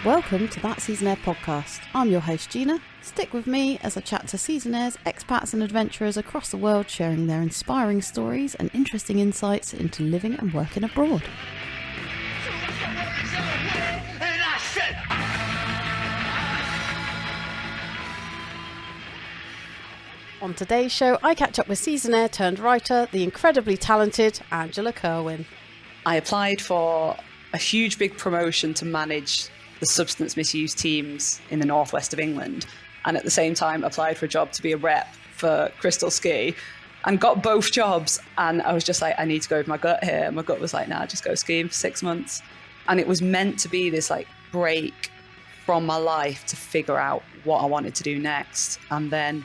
Welcome to That Seasonaire podcast. I'm your host Gina. Stick with me as I chat to seasonaires, expats and adventurers across the world sharing their inspiring stories and interesting insights into living and working abroad. On today's show, I catch up with seasonaire turned writer, the incredibly talented Angela Kirwin. I applied for a huge big promotion to manage the substance misuse teams in the northwest of England, and at the same time applied for a job to be a rep for Crystal Ski and got both jobs. And I was just like, I need to go with my gut here. And my gut was like, nah, just go skiing for 6 months. And it was meant to be this like break from my life to figure out what I wanted to do next. And then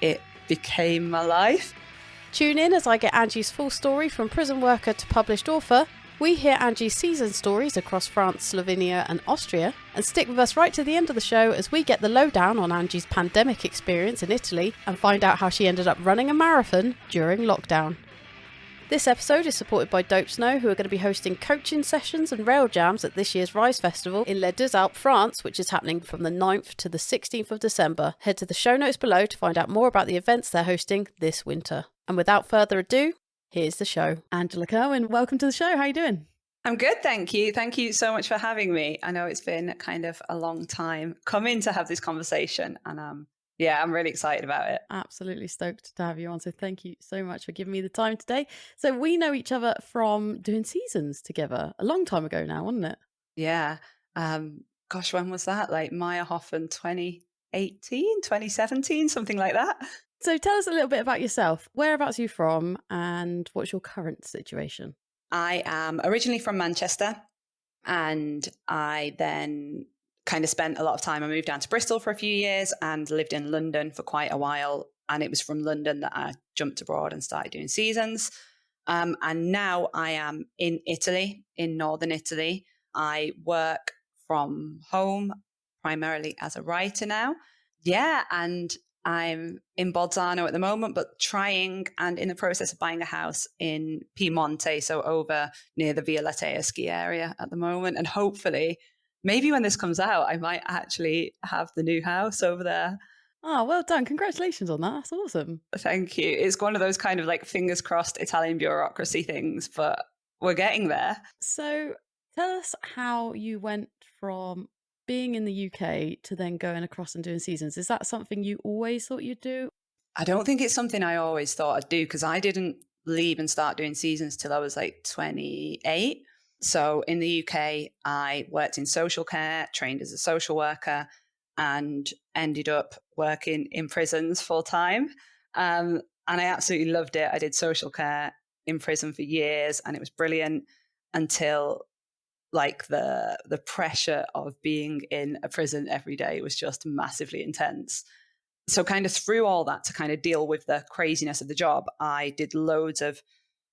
it became my life. Tune in as I get Angie's full story from prison worker to published author. We hear Angie's season stories across France, Slovenia and Austria, and stick with us right to the end of the show as we get the lowdown on Angie's pandemic experience in Italy and find out how she ended up running a marathon during lockdown. This episode is supported by Dope Snow, who are going to be hosting coaching sessions and rail jams at this year's Rise Festival in Les Deux Alpes, France, which is happening from the 9th to the 16th of December. Head to the show notes below to find out more about the events they're hosting this winter. And without further ado, here's the show. Angela Kirwin, welcome to the show. How are you doing? I'm good, thank you. Thank you so much for having me. I know it's been kind of a long time coming to have this conversation, and I'm really excited about it. Absolutely stoked to have you on. So thank you so much for giving me the time today. So we know each other from doing seasons together a long time ago now, wasn't it? Yeah. Gosh, when was that? Like Meyerhofen 2018, 2017, something like that. So tell us a little bit about yourself. Whereabouts are you from and what's your current situation? I am originally from Manchester, and I then kind of spent a lot of time. I moved down to Bristol for a few years and lived in London for quite a while. And it was from London that I jumped abroad and started doing seasons. And now I am in Italy, in northern Italy. I work from home primarily as a writer now. Yeah, and I'm in Bolzano at the moment, but trying and in the process of buying a house in Piemonte, so over near the Via Lattea ski area at the moment. And hopefully, maybe when this comes out, I might actually have the new house over there. Oh, well done. Congratulations on that. That's awesome. Thank you. It's one of those kind of like fingers crossed Italian bureaucracy things, but we're getting there. So tell us how you went from being in the UK to then going across and doing seasons. Is that something you always thought you'd do? I don't think it's something I always thought I'd do, because I didn't leave and start doing seasons till I was like 28. So in the UK, I worked in social care, trained as a social worker, and ended up working in prisons full time. And I absolutely loved it. I did social care in prison for years, and it was brilliant until like the pressure of being in a prison every day was just massively intense. So kind of through all that, to kind of deal with the craziness of the job, I did loads of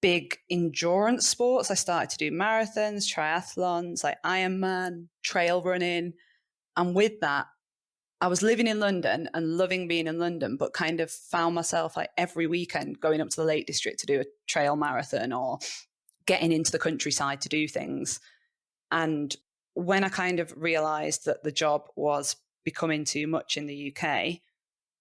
big endurance sports. I started to do marathons, triathlons, like Ironman, trail running. And with that, I was living in London and loving being in London, but kind of found myself like every weekend going up to the Lake District to do a trail marathon or getting into the countryside to do things. And when I kind of realized that the job was becoming too much in the UK,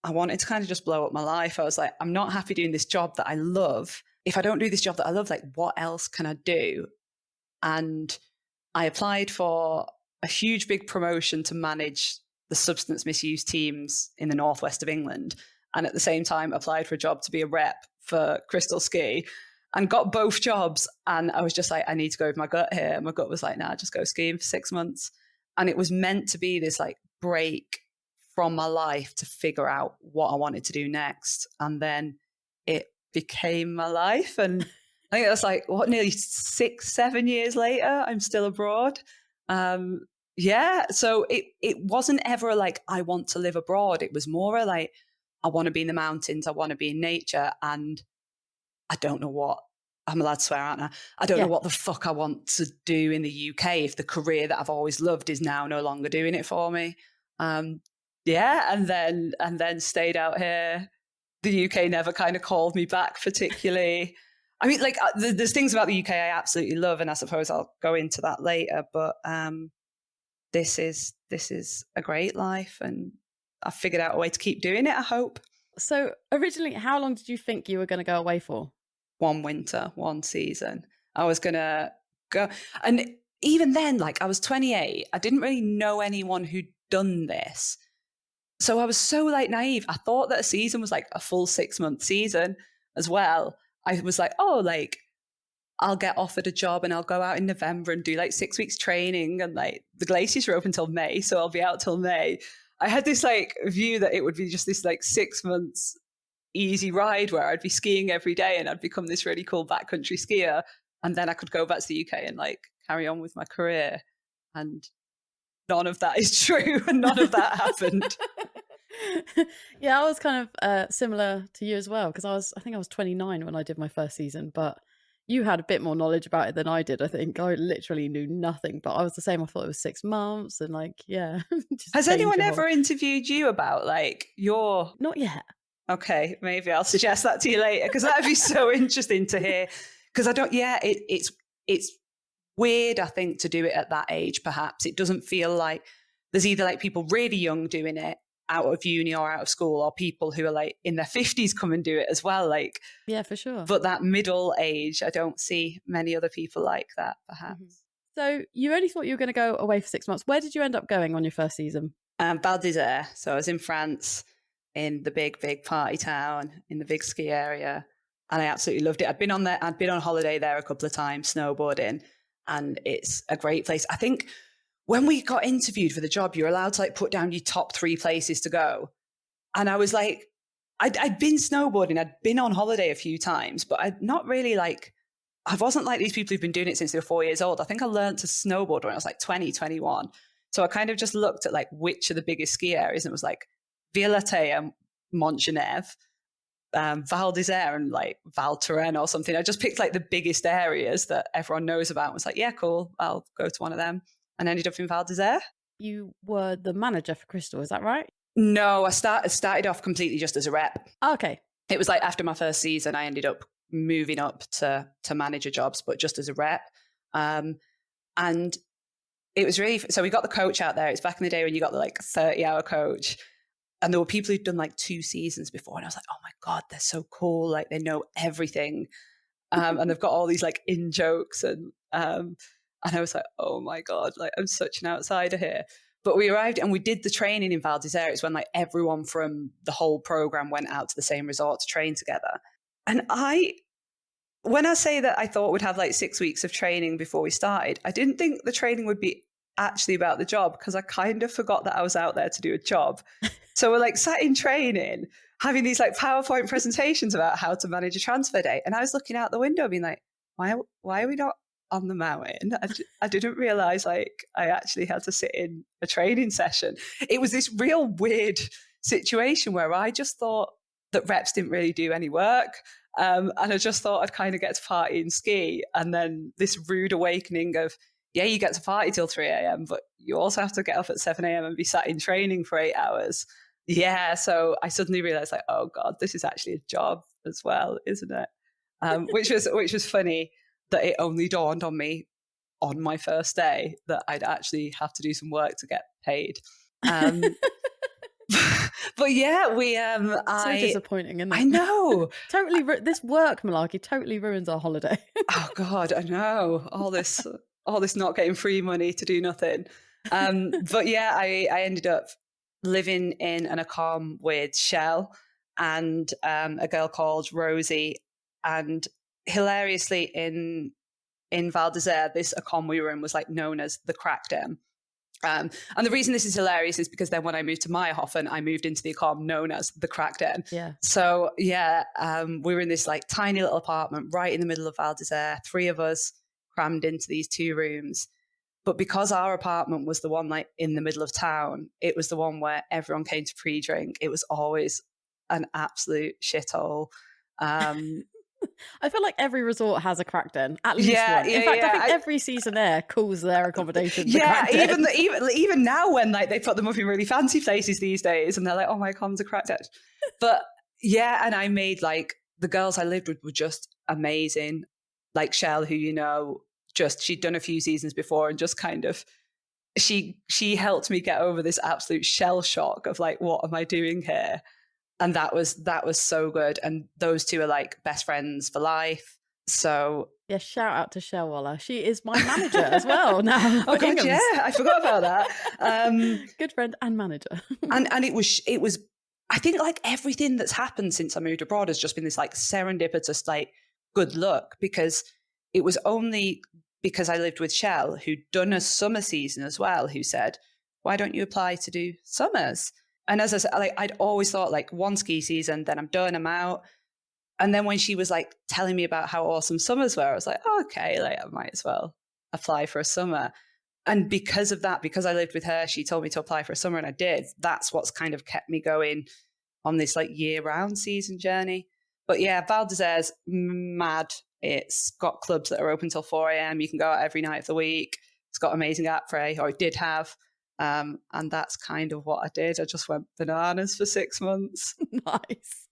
I wanted to kind of just blow up my life. I was like, I'm not happy doing this job that I love. If I don't do this job that I love, like what else can I do? And I applied for a huge big promotion to manage the substance misuse teams in the northwest of England. And at the same time, applied for a job to be a rep for Crystal Ski and got both jobs. And I was just like, I need to go with my gut here. And my gut was like, nah, just go skiing for 6 months. And it was meant to be this like break from my life to figure out what I wanted to do next. And then it became my life. And I think that's like, nearly 6-7 years later, I'm still abroad. So it wasn't ever like, I want to live abroad. It was more like, I want to be in the mountains. I want to be in nature. And I don't know what, I'm allowed to swear, aren't I? I don't know what the fuck I want to do in the UK if the career that I've always loved is now no longer doing it for me. And then stayed out here. The UK never kind of called me back particularly. I mean, like there's things about the UK I absolutely love, and I suppose I'll go into that later. But this is a great life, and I've figured out a way to keep doing it, I hope. So originally, how long did you think you were going to go away for? One winter, one season. I was going to go. And even then, like, I was 28. I didn't really know anyone who'd done this. So I was so like naive. I thought that a season was like a full 6-month season as well. I was like, oh, like, I'll get offered a job and I'll go out in November and do like 6 weeks training, and like the glaciers are open till May, so I'll be out till May. I had this like view that it would be just this like 6 months easy ride where I'd be skiing every day and I'd become this really cool backcountry skier, and then I could go back to the UK and like carry on with my career. And none of that is true, and none of that happened. Yeah, I was kind of similar to you as well, because I think I was 29 when I did my first season, but you had a bit more knowledge about it than I did. I think I literally knew nothing, but I was the same. I thought it was 6 months, and like, yeah. Has anyone ever interviewed you about like your... Not yet. Okay, maybe I'll suggest that to you later, because that'd be so interesting to hear. Because I don't, yeah, it's weird, I think, to do it at that age. Perhaps it doesn't feel like there's either like people really young doing it out of uni or out of school, or people who are like in their 50s come and do it as well. Like, yeah, for sure. But that middle age, I don't see many other people like that, perhaps. Mm-hmm. So you only thought you were going to go away for 6 months. Where did you end up going on your first season? Val d'Isère. So I was in France, in the big party town, in the big ski area. And I absolutely loved it. I'd been on holiday there a couple of times, snowboarding, and it's a great place. I think when we got interviewed for the job, you're allowed to like put down your top 3 places to go. And I was like, I'd been snowboarding, I'd been on holiday a few times, but I'd not really like, I wasn't like these people who've been doing it since they were 4 years old. I think I learned to snowboard when I was like 20, 21. So I kind of just looked at like which are the biggest ski areas, and it was like Villeurbanne, Montgenèvre, Val d'Isère, and like Val Thorens or something. I just picked like the biggest areas that everyone knows about and was like, yeah, cool, I'll go to one of them, and ended up in Val d'Isère. You were the manager for Crystal, is that right? No, I started off completely just as a rep. Oh, okay. It was like after my first season, I ended up moving up to manager jobs, but just as a rep. And it was really, so we got the coach out there. It's back in the day when you got the like 30-hour coach. And there were people who'd done like 2 seasons before. And I was like, oh my God, they're so cool. Like they know everything. And they've got all these like in jokes. And I was like, oh my God, like I'm such an outsider here. But we arrived and we did the training in Val d'Isère. It's when like everyone from the whole program went out to the same resort to train together. And when I say that I thought we'd have like 6 weeks of training before we started, I didn't think the training would be actually about the job, because I kind of forgot that I was out there to do a job. So we're like sat in training, having these like PowerPoint presentations about how to manage a transfer day. And I was looking out the window being like, why are we not on the mountain? I didn't realize like I actually had to sit in a training session. It was this real weird situation where I just thought that reps didn't really do any work. And I just thought I'd kind of get to party and ski. And then this rude awakening of, yeah, you get to party till 3 a.m., but you also have to get up at 7 a.m. and be sat in training for 8 hours. Yeah. So I suddenly realized like, oh God, this is actually a job as well, isn't it? Which was funny that it only dawned on me on my first day that I'd actually have to do some work to get paid. But yeah, so disappointing, isn't it? I know. Totally, this work malarkey totally ruins our holiday. Oh God, I know. All this not getting free money to do nothing. But yeah, I ended up living in an accom with Shell and a girl called Rosie, and hilariously in Val d'Isère, this accom we were in was like known as the Crackdown. And the reason this is hilarious is because then when I moved to Meyerhofen, I moved into the accom known as the Crackdown. Yeah. So yeah, we were in this like tiny little apartment right in the middle of Val d'Isère, 3 of us crammed into these 2 rooms. But because our apartment was the one like in the middle of town, it was the one where everyone came to pre-drink. It was always an absolute shithole. I feel like every resort has a Crackdown, at least one. In fact, I think every Seasonaire calls their accommodation the Crackdown. even now when like they put them up in really fancy places these days, and they're like, oh my God, it's a Crackdown. But yeah, and I made like, the girls I lived with were just amazing. Like Shell, who she'd done a few seasons before and just kind of she helped me get over this absolute shell shock of like, what am I doing here? And that was so good. And those two are like best friends for life. So yeah, shout out to Shell Waller. She is my manager as well now. Oh God, yeah, I forgot about that. Good friend and manager. and it was I think like everything that's happened since I moved abroad has just been this like serendipitous like good luck, because it was only because I lived with Shell, who'd done a summer season as well, who said, why don't you apply to do summers? And as I said, like I'd always thought like one ski season, then I'm done, I'm out. And then when she was like telling me about how awesome summers were, I was like, oh, okay, like I might as well apply for a summer. And because of that, because I lived with her, she told me to apply for a summer and I did. That's what's kind of kept me going on this like year-round season journey. But yeah, Val d'Isère's mad. It's got clubs that are open till 4 a.m. You can go out every night of the week. It's got amazing après, or it did have. And that's kind of what I did. I just went bananas for 6 months. Nice.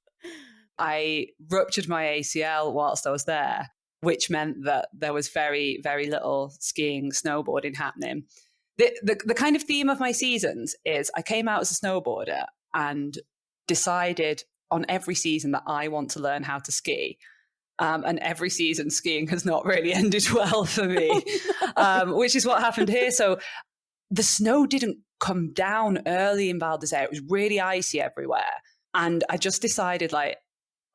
I ruptured my ACL whilst I was there, which meant that there was very, very little skiing, snowboarding happening. The kind of theme of my seasons is I came out as a snowboarder and decided on every season that I want to learn how to ski. And every season skiing has not really ended well for me, which is what happened here. So the snow didn't come down early in Val d'Isère. It was really icy everywhere. And I just decided like,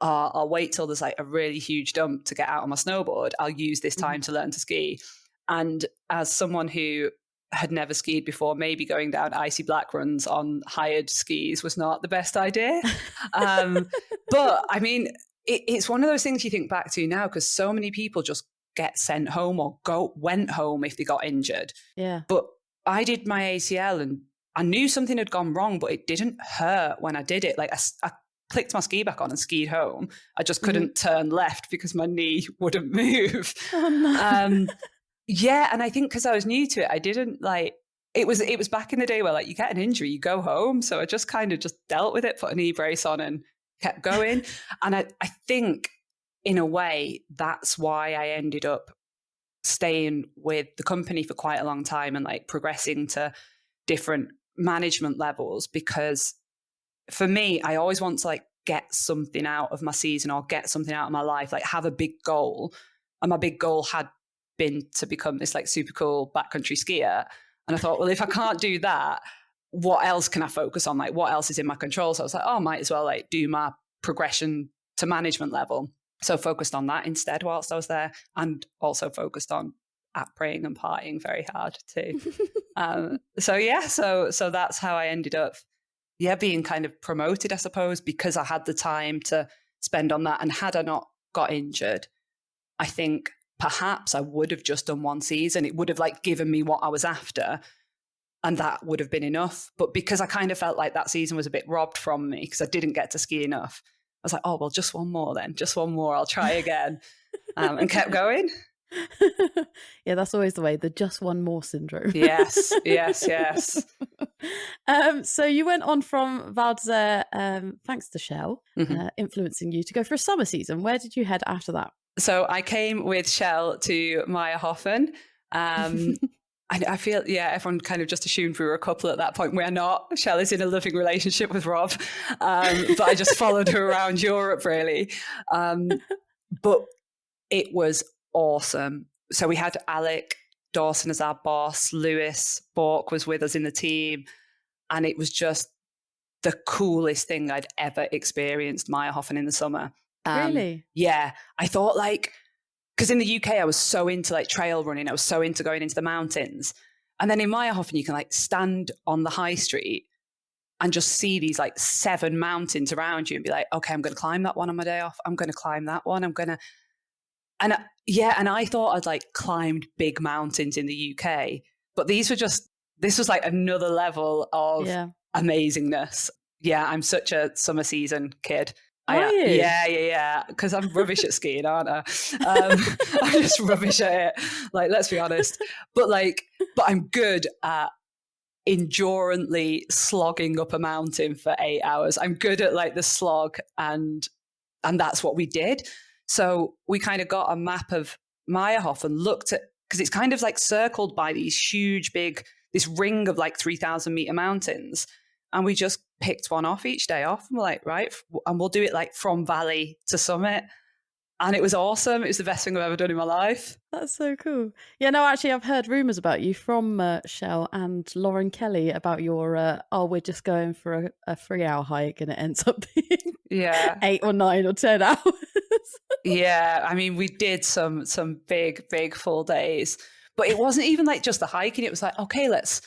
I'll wait till there's like a really huge dump to get out on my snowboard. I'll use this time to learn to ski. And as someone who had never skied before, maybe going down icy black runs on hired skis was not the best idea. But I mean, it's one of those things you think back to now, because so many people just get sent home or went home if they got injured. Yeah. But I did my ACL and I knew something had gone wrong, but it didn't hurt when I did it. Like I clicked my ski back on and skied home. I just couldn't turn left because my knee wouldn't move. Oh, no. Yeah, and I think because I was new to it, I didn't like it was back in the day where like you get an injury, you go home. So I just kind of just dealt with it, put a knee brace on and kept going. And I think in a way that's why I ended up staying with the company for quite a long time and like progressing to different management levels, because for me, I always want to like get something out of my season or get something out of my life, like have a big goal. And my big goal had been to become this like super cool backcountry skier. And I thought, well, if I can't do that, what else can I focus on? Like what else is in my control? So I was like, oh, I might as well like do my progression to management level. So focused on that instead whilst I was there, and also focused on praying and partying very hard too. So that's how I ended up being kind of promoted, I suppose, because I had the time to spend on that. And had I not got injured, I think perhaps I would have just done one season. It would have like given me what I was after, and that would have been enough. But because I kind of felt like that season was a bit robbed from me because I didn't get to ski enough, I was like, oh, well, just one more then. Just one more. I'll try again. And kept going. Yeah, that's always the way, the just one more syndrome. Yes. So you went on from Val d'Isère, thanks to Shell, influencing you to go for a summer season. Where did you head after that? So I came with Shell to Meyerhofen. I feel, everyone kind of just assumed we were a couple at that point. We're not. Shell is in a loving relationship with Rob. But I just followed her around Europe, really. But it was awesome. So we had Alec Dawson as our boss. Lewis Bork was with us in the team. And it was just the coolest thing I'd ever experienced, Meyerhofen in the summer. Really? Yeah. I thought like, because in the UK, I was so into like trail running. I was so into going into the mountains. And then in Meyerhofen, you can like stand on the high street and just see these like 7 mountains around you and be like, okay, I'm going to climb that one on my day off. I'm going to climb that one. And I thought I'd like climbed big mountains in the UK, but this was like another level of amazingness. Yeah, I'm such a summer season kid. Are you? Yeah. Because I'm rubbish at skiing, aren't I? I'm just rubbish at it. Like, let's be honest. But I'm good at endurantly slogging up a mountain for 8 hours. I'm good at like the slog, and that's what we did. So we kind of got a map of Meyerhofen and looked at, because it's kind of like circled by these huge, big, this ring of like 3,000 meter mountains. And we just picked one off each day off. And we're like, right. And we'll do it like from valley to summit. And it was awesome. It was the best thing I've ever done in my life. That's so cool. Yeah, no, actually, I've heard rumours about you from Shell and Lauren Kelly about your, we're just going for a 3-hour hike and it ends up being 8 or 9 or 10 hours. Yeah, I mean, we did some big full days. But it wasn't even like just the hiking. It was like, okay, let's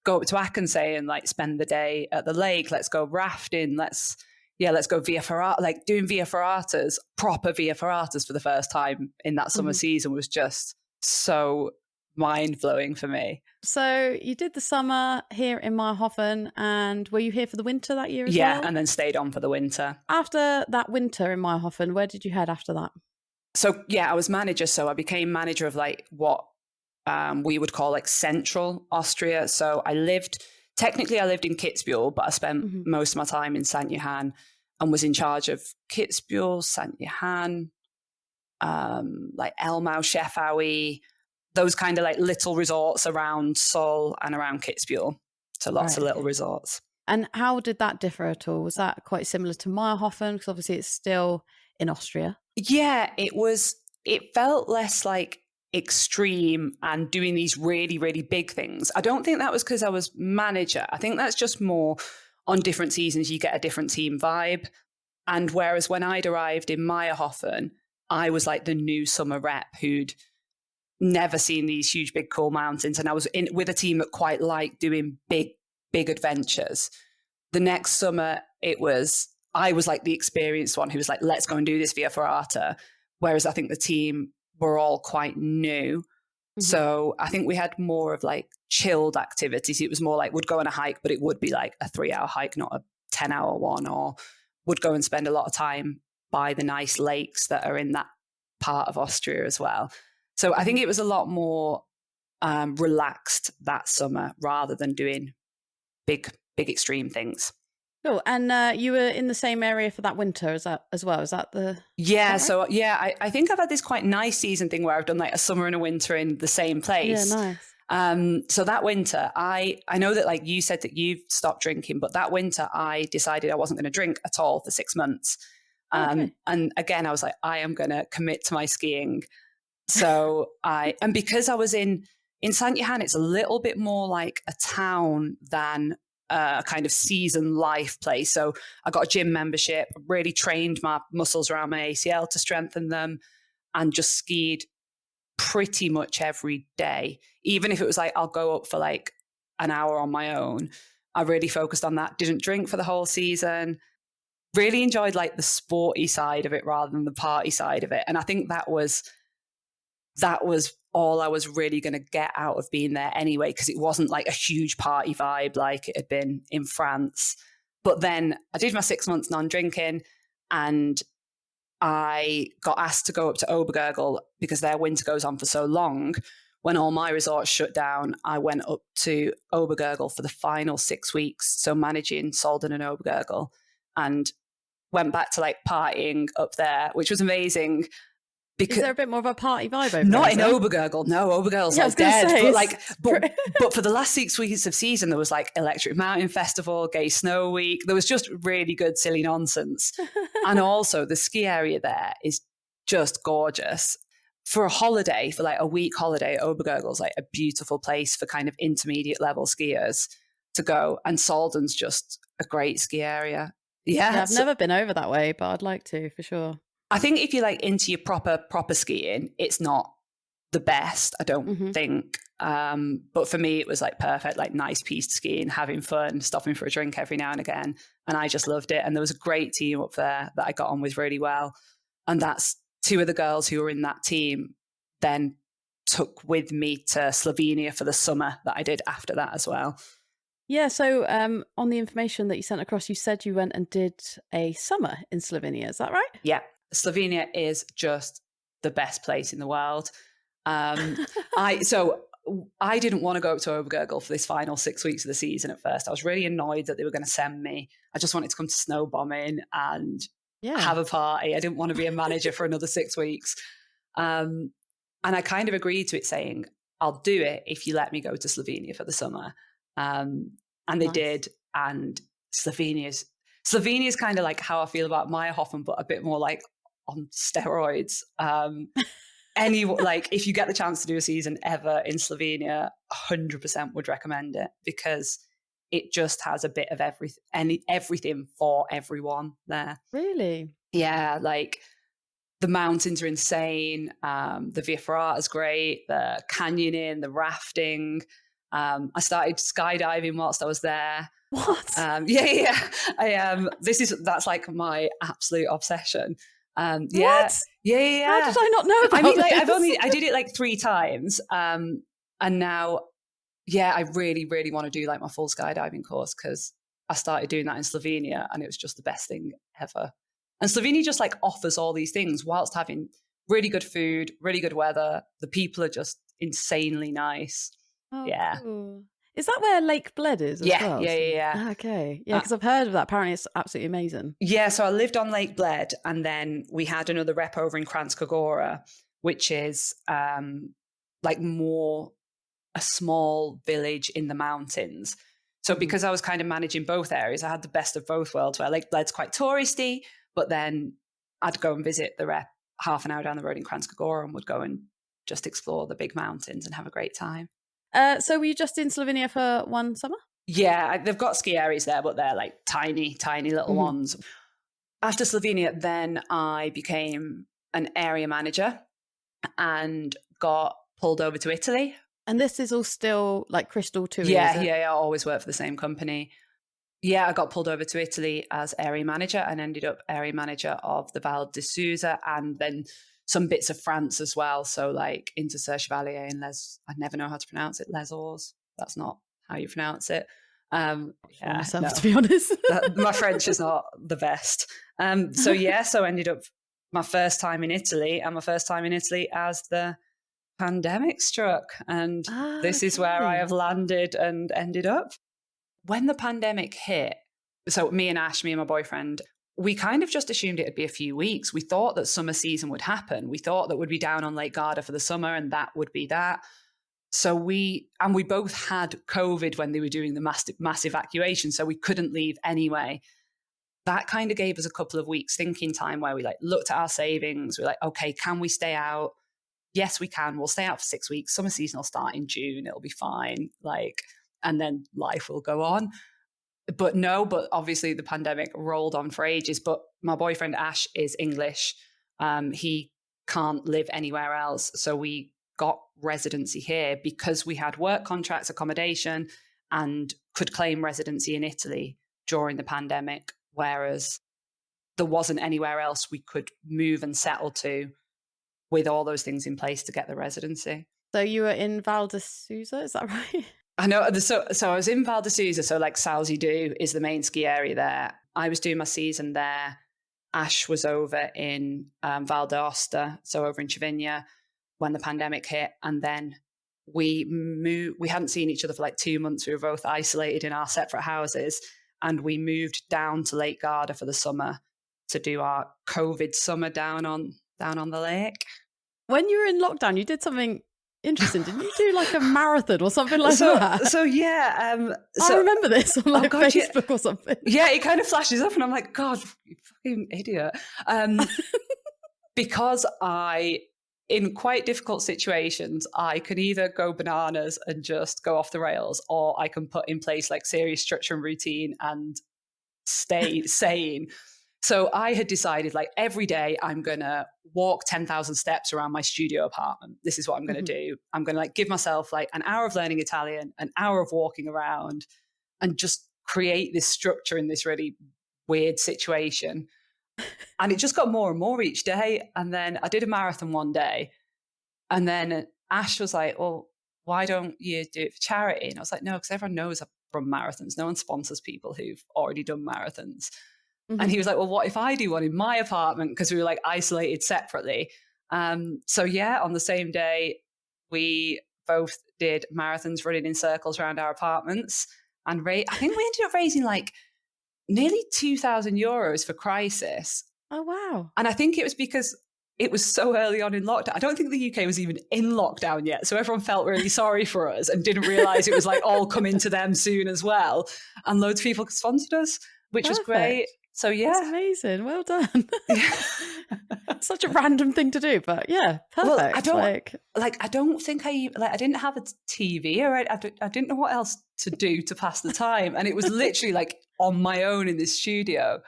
go up to Akensay and like spend the day at the lake. Let's go rafting. Let's go via ferrata, like doing via ferratas, proper via ferratas for the first time in that summer season was just so mind-blowing for me. So you did the summer here in Mayrhofen, and were you here for the winter that year as well? Yeah, and then stayed on for the winter. After that winter in Mayrhofen, where did you head after that? So yeah, I was manager. So I became manager of like what we would call like central Austria. So technically I lived in Kitzbühel, but I spent most of my time in St. Johann and was in charge of Kitzbühel, St. Johann, like Elmau, Schäffaui, those kind of like little resorts around Sol and around Kitzbühel. So lots of little resorts. And how did that differ at all? Was that quite similar to Mayrhofen? Because obviously it's still in Austria. Yeah, it felt less like extreme and doing these really, really big things. I don't think that was because I was manager. I think that's just more on different seasons, you get a different team vibe. And whereas when I'd arrived in Mayrhofen, I was like the new summer rep who'd never seen these huge, big, cool mountains. And I was with a team that quite liked doing big adventures. The next summer, I was like the experienced one who was like, let's go and do this via ferrata. Whereas I think the team were all quite new. So I think we had more of like chilled activities. It was more like would go on a hike, but it would be like a 3-hour hike, not a 10-hour one, or would go and spend a lot of time by the nice lakes that are in that part of Austria as well. So I think it was a lot more relaxed that summer rather than doing big extreme things. Cool. And you were in the same area for that winter as well? Is that the... Yeah. Right? So yeah, I think I've had this quite nice season thing where I've done like a summer and a winter in the same place. Yeah, nice. So that winter, I know that like you said that you've stopped drinking, but that winter I decided I wasn't going to drink at all for 6 months. And again, I was like, I am going to commit to my skiing. So and because I was in St. Johann, it's a little bit more like a town than a kind of season life place. So I got a gym membership, really trained my muscles around my ACL to strengthen them, and just skied pretty much every day. Even if it was like, I'll go up for like an hour on my own. I really focused on that. Didn't drink for the whole season. Really enjoyed like the sporty side of it rather than the party side of it. And I think that was all I was really going to get out of being there anyway, because it wasn't like a huge party vibe like it had been in France. But then I did my 6 months non-drinking, and I got asked to go up to Obergurgl because their winter goes on for so long. When all my resorts shut down, I went up to Obergurgl for the final 6 weeks, so managing Solden and Obergurgl, and went back to like partying up there, which was amazing. Because, is there a bit more of a party vibe over not there? in Obergurgl. No, Obergurgl's like dead. But for the last 6 weeks of season, there was like Electric Mountain Festival, Gay Snow Week. There was just really good, silly nonsense. And also the ski area there is just gorgeous. For a holiday, for like a week holiday, Obergurgl's like a beautiful place for kind of intermediate level skiers to go. And Solden's just a great ski area. Yeah, I've never been over that way, but I'd like to for sure. I think if you're like into your proper skiing, it's not the best, I don't think. But for me, it was like perfect, like nice piste skiing, having fun, stopping for a drink every now and again. And I just loved it. And there was a great team up there that I got on with really well. And that's 2 of the girls who were in that team then took with me to Slovenia for the summer that I did after that as well. Yeah, so on the information that you sent across, you said you went and did a summer in Slovenia. Is that right? Yeah. Slovenia is just the best place in the world. I didn't want to go up to Obergurgl for this final 6 weeks of the season at first. I was really annoyed that they were going to send me. I just wanted to come to snow bombing and have a party. I didn't want to be a manager for another 6 weeks. And I kind of agreed to it, saying, I'll do it if you let me go to Slovenia for the summer. And they did. And Slovenia's kind of like how I feel about Meyerhofen, but a bit more like on steroids. Like if you get the chance to do a season ever in Slovenia, 100% would recommend it, because it just has a bit of everything for everyone there. Really? Yeah, like the mountains are insane. The Via Ferrata is great. The canyoning, the rafting. I started skydiving whilst I was there. What? Yeah. That's like my absolute obsession. What? Yeah. How did I not know about this? I did it like 3 times. And now, yeah, I really, really want to do like my full skydiving course, because I started doing that in Slovenia and it was just the best thing ever. And Slovenia just like offers all these things whilst having really good food, really good weather. The people are just insanely nice. Oh, yeah. Cool. Is that where Lake Bled is as well? Yeah. Okay. Yeah, because I've heard of that. Apparently it's absolutely amazing. Yeah, so I lived on Lake Bled, and then we had another rep over in Kranjska Gora, which is like more a small village in the mountains. So because I was kind of managing both areas, I had the best of both worlds, where Lake Bled's quite touristy, but then I'd go and visit the rep half an hour down the road in Kranjska Gora and would go and just explore the big mountains and have a great time. So were you just in Slovenia for one summer? Yeah, they've got ski areas there, but they're like tiny, tiny little ones. After Slovenia, then I became an area manager and got pulled over to Italy. And this is all still like crystal tourism? Yeah. I always work for the same company. Yeah, I got pulled over to Italy as area manager and ended up area manager of the Val di Susa, and then some bits of France as well. So like into Chevalier and I never know how to pronounce it. Les Ors. That's not how you pronounce it. To be honest. My French is not the best. So ended up my first time in Italy, and my first time in Italy as the pandemic struck. And this is where I have landed and ended up. When the pandemic hit, so me and my boyfriend, we kind of just assumed it'd be a few weeks. We thought that summer season would happen. We thought that we'd be down on Lake Garda for the summer and that would be that. So we both had COVID when they were doing the mass evacuation, so we couldn't leave anyway. That kind of gave us a couple of weeks thinking time where we like looked at our savings. We're like, okay, can we stay out? Yes, we can. We'll stay out for 6 weeks. Summer season will start in June. It'll be fine. And then life will go on. But obviously the pandemic rolled on for ages. But my boyfriend Ash is English. He can't live anywhere else. So we got residency here because we had work contracts, accommodation, and could claim residency in Italy during the pandemic, whereas there wasn't anywhere else we could move and settle to with all those things in place to get the residency. So you were in Val di Susa, is that right? I know. So I was in Val di Susa. So like Salsi Du is the main ski area there. I was doing my season there. Ash was over in Val d'Aosta, so over in Cervinia, when the pandemic hit. And then we moved. We hadn't seen each other for like 2 months. We were both isolated in our separate houses. And we moved down to Lake Garda for the summer to do our COVID summer down on the lake. When you were in lockdown, you did something interesting. Didn't you do like a marathon or something like that? So yeah. I remember this on Facebook or something. Yeah, it kind of flashes up and I'm like, God, you fucking idiot. Because in quite difficult situations, I can either go bananas and just go off the rails, or I can put in place like serious structure and routine and stay sane. So I had decided like every day I'm going to walk 10,000 steps around my studio apartment. This is what I'm going to do. I'm going to like give myself like an hour of learning Italian, an hour of walking around, and just create this structure in this really weird situation. And it just got more and more each day. And then I did a marathon one day. And then Ash was like, well, why don't you do it for charity? And I was like, no, because everyone knows I've run marathons. No one sponsors people who've already done marathons. Mm-hmm. And he was like, well, what if I do one in my apartment? Because we were like isolated separately. So yeah, on the same day, we both did marathons running in circles around our apartments. And I think we ended up raising like nearly €2,000 for Crisis. Oh, wow. And I think it was because it was so early on in lockdown. I don't think the UK was even in lockdown yet. So everyone felt really sorry for us and didn't realize it was like all coming to them soon as well. And loads of people sponsored us, which was great. So yeah. That's amazing. Well done. Such a random thing to do, but yeah, perfect. Well, I don't think I didn't have a TV, or I didn't know what else to do to pass the time. And it was literally like on my own in this studio.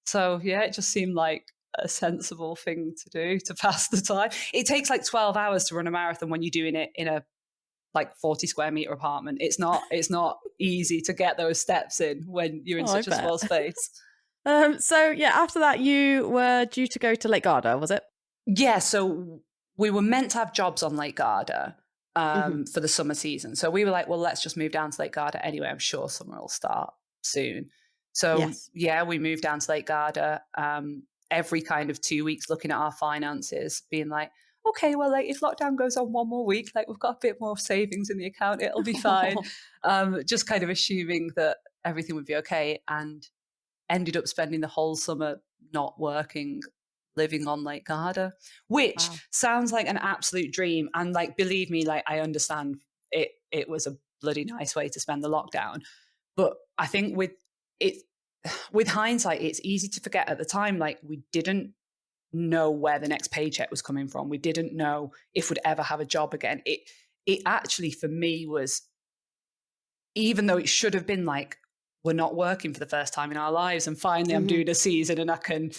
So yeah, it just seemed like a sensible thing to do to pass the time. It takes like 12 hours to run a marathon when you're doing it in a like 40 square meter apartment. It's not easy to get those steps in when you're in such a small space. So yeah, after that you were due to go to Lake Garda, was it? Yeah, so we were meant to have jobs on Lake Garda for the summer season. So we were like, well, let's just move down to Lake Garda anyway. I'm sure summer will start soon. So yeah, we moved down to Lake Garda every kind of 2 weeks, looking at our finances, being like, okay, well, like if lockdown goes on one more week, like we've got a bit more savings in the account, it'll be fine. Just kind of assuming that everything would be okay, and ended up spending the whole summer not working, living on Lake Garda, which sounds like an absolute dream. And like, believe me, like I understand it was a bloody nice way to spend the lockdown. But I think with hindsight, it's easy to forget at the time, like we didn't know where the next paycheck was coming from. We didn't know if we'd ever have a job again. It actually, for me, was, even though it should have been like, we're not working for the first time in our lives and finally I'm doing a season and I can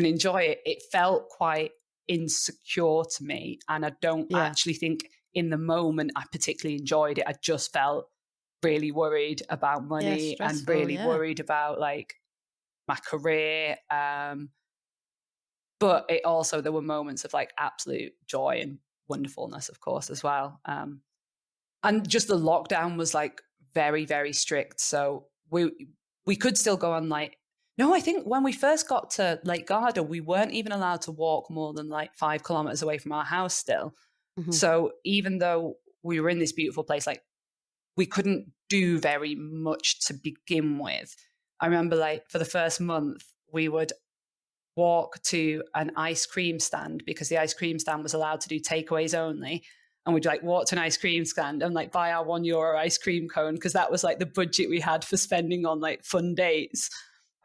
enjoy it, it felt quite insecure to me. And I don't actually think in the moment I particularly enjoyed it. I just felt really worried about money and really worried about like my career. But it also, there were moments of like absolute joy and wonderfulness, of course, as well. And just the lockdown was like very, very strict. So we could still go on like, no, I think when we first got to Lake Garda, we weren't even allowed to walk more than like 5 kilometers away from our house still. So even though we were in this beautiful place, like we couldn't do very much to begin with. I remember like for the first month, we would walk to an ice cream stand because the ice cream stand was allowed to do takeaways only. And we'd like walk to an ice cream stand and like buy our €1 ice cream cone because that was like the budget we had for spending on like fun dates,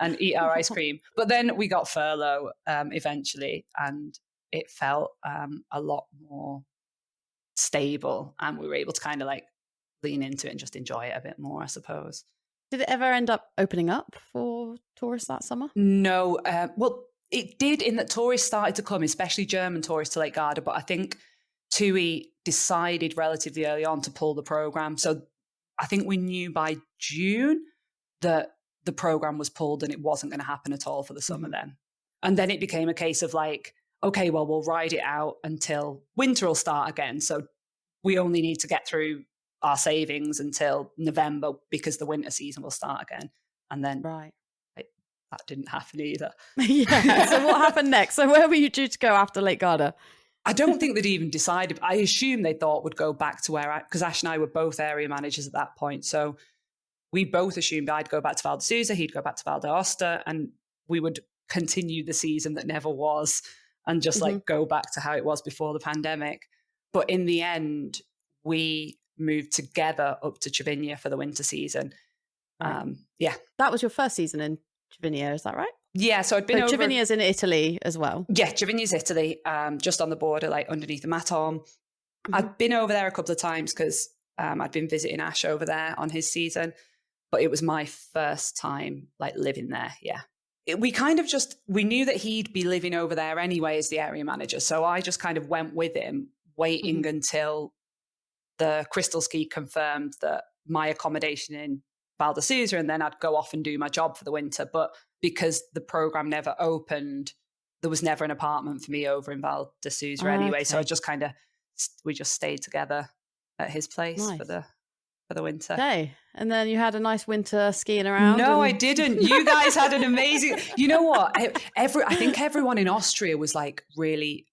and eat our ice cream. But then we got furlough eventually, and it felt a lot more stable, and we were able to kind of like lean into it and just enjoy it a bit more, I suppose. Did it ever end up opening up for tourists that summer? No. Well, it did, in that tourists started to come, especially German tourists, to Lake Garda. But I think TUI decided relatively early on to pull the program. So I think we knew by June that the program was pulled and it wasn't going to happen at all for the summer then. And then it became a case of like, okay, well, we'll ride it out until winter will start again. So we only need to get through our savings until November because the winter season will start again. And then that didn't happen either. So what happened next? So where were you due to go after Lake Garda? I don't think they'd even decided. I assume they thought would go back to because Ash and I were both area managers at that point. So we both assumed I'd go back to Val d'Souza, he'd go back to Val d'Aosta, and we would continue the season that never was and just like go back to how it was before the pandemic. But in the end, we moved together up to Cervinia for the winter season. That was your first season in Cervinia, is that right? Yeah, so I'd been over... Cervinia's in Italy as well. Yeah, Cervinia's Italy, just on the border, like underneath the Maton. I'd been over there a couple of times because I'd been visiting Ash over there on his season, but it was my first time like living there, we kind of we knew that he'd be living over there anyway as the area manager, so I just kind of went with him, waiting until the Crystal Ski confirmed that my accommodation in Val d'Souza, and then I'd go off and do my job for the winter. But because the program never opened, there was never an apartment for me over in Val d'Souza anyway. So I just we just stayed together at his place for the winter. Okay. And then you had a nice winter skiing around. No, I didn't. You guys had an amazing, you know what? I think everyone in Austria was like really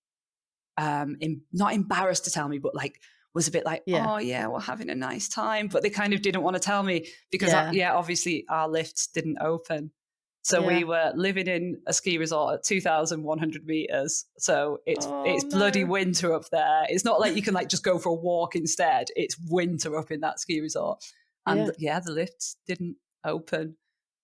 not embarrassed to tell me, but like was a bit like, oh yeah, we're having a nice time. But they kind of didn't want to tell me because obviously our lifts didn't open. So we were living in a ski resort at 2,100 meters. So it's bloody winter up there. It's not like you can like just go for a walk instead. It's winter up in that ski resort. And the lifts didn't open.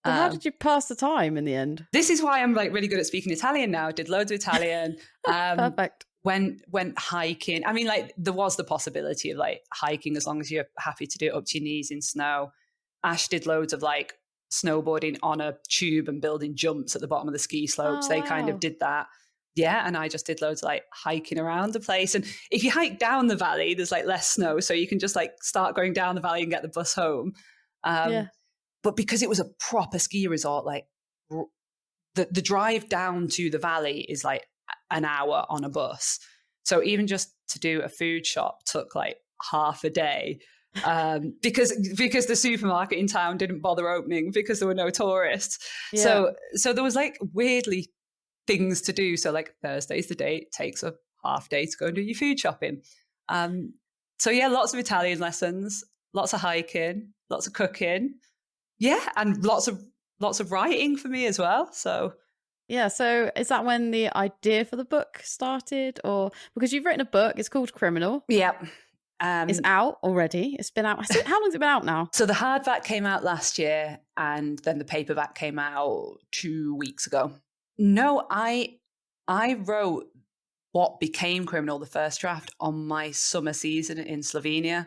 So how did you pass the time in the end? This is why I'm like really good at speaking Italian now. Did loads of Italian. Perfect. Went hiking. I mean, like there was the possibility of like hiking as long as you're happy to do it up to your knees in snow. Ash did loads of like snowboarding on a tube and building jumps at the bottom of the ski slopes. They kind of did that. Yeah. And I just did loads of like hiking around the place. And if you hike down the valley, there's like less snow. So you can just like start going down the valley and get the bus home. But because it was a proper ski resort, like the drive down to the valley is like an hour on a bus. So even just to do a food shop took like half a day. Because the supermarket in town didn't bother opening because there were no tourists. So there was like weirdly things to do. So like Thursday's the day it takes a half day to go and do your food shopping. So yeah, lots of Italian lessons, lots of hiking, lots of cooking. Yeah, and lots of writing for me as well. So yeah, so is that when the idea for the book started, or because you've written a book, it's called Criminal? Yeah. It's out already. It's been out. How long has it been out now? So the hardback came out last year and then the paperback came out 2 weeks ago. No, I wrote what became Criminal, the first draft, on my summer season in Slovenia.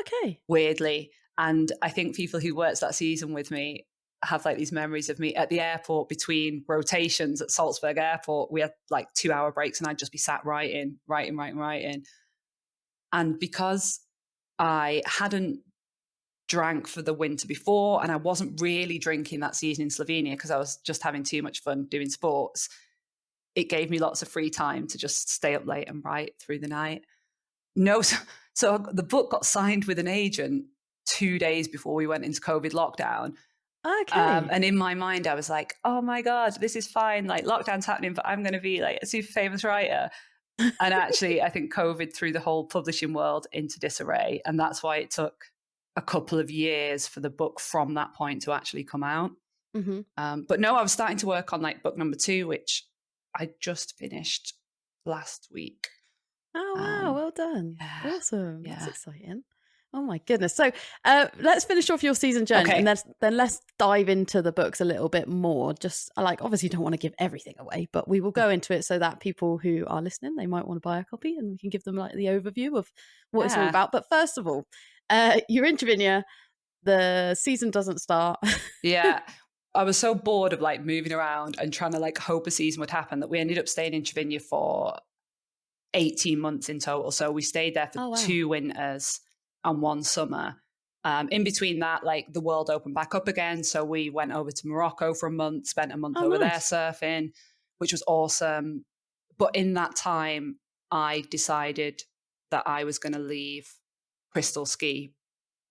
Okay. Weirdly. And I think people who worked that season with me have like these memories of me at the airport between rotations at Salzburg Airport. We had like 2-hour breaks and I'd just be sat writing. And because I hadn't drank for the winter before and I wasn't really drinking that season in Slovenia because I was just having too much fun doing sports, it gave me lots of free time to just stay up late and write through the night. So the book got signed with an agent 2 days before we went into COVID lockdown. Okay. And in my mind, I was like, oh my God, this is fine. Like lockdown's happening, but I'm going to be like a super famous writer. And actually, I think COVID threw the whole publishing world into disarray. And that's why it took a couple of years for the book from that point to actually come out. Mm-hmm. But no, I was starting to work on like book number 2, which I just finished last week. Oh, wow. Well done. Yeah, awesome. Yeah. That's exciting. Oh my goodness. So let's finish off your season journey and then let's dive into the books a little bit more. Just like, obviously you don't want to give everything away, but we will go into it so that people who are listening, they might want to buy a copy and we can give them like the overview of what it's all about. But first of all, you're in Trevina, the season doesn't start. Yeah. I was so bored of like moving around and trying to like hope a season would happen that we ended up staying in Trevina for 18 months in total. So we stayed there for 2 winters and 1 summer. In between that, like the world opened back up again. So we went over to Morocco for a month, spent a month over there surfing, which was awesome. But in that time, I decided that I was going to leave Crystal Ski.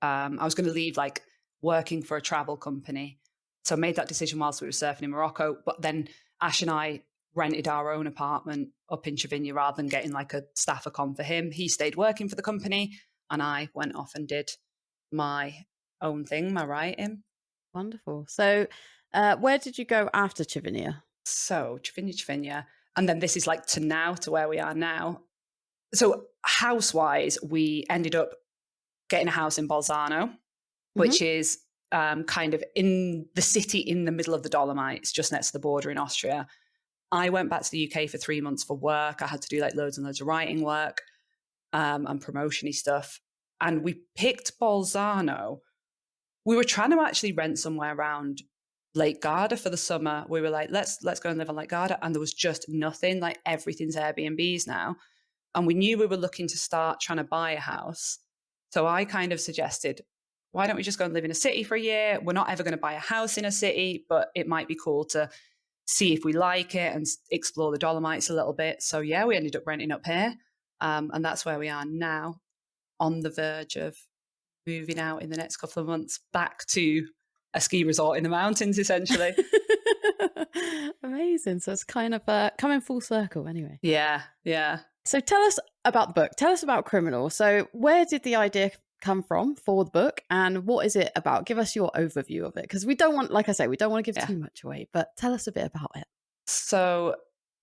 I was going to leave like working for a travel company. So I made that decision whilst we were surfing in Morocco. But then Ash and I rented our own apartment up in Trevina rather than getting like a staff accom for him. He stayed working for the company. And I went off and did my own thing, my writing. Wonderful. So where did you go after Trevina? So Trevina. And then this is like to where we are now. So house-wise, we ended up getting a house in Bolzano, which is kind of in the city in the middle of the Dolomites, just next to the border in Austria. I went back to the UK for 3 months for work. I had to do like loads and loads of writing work. And promotion-y stuff. And we picked Bolzano. We were trying to actually rent somewhere around Lake Garda for the summer. We were like, let's go and live on Lake Garda. And there was just nothing, like everything's Airbnbs now. And we knew we were looking to start trying to buy a house. So I kind of suggested, why don't we just go and live in a city for a year? We're not ever going to buy a house in a city, but it might be cool to see if we like it and explore the Dolomites a little bit. So yeah, we ended up renting up here. And that's where we are now, on the verge of moving out in the next couple of months back to a ski resort in the mountains, essentially. Amazing. So it's kind of coming full circle anyway. Yeah. So tell us about the book. Tell us about Criminal. So where did the idea come from for the book, and what is it about? Give us your overview of it, because we don't want, like I say, we don't want to give too much away, but tell us a bit about it. So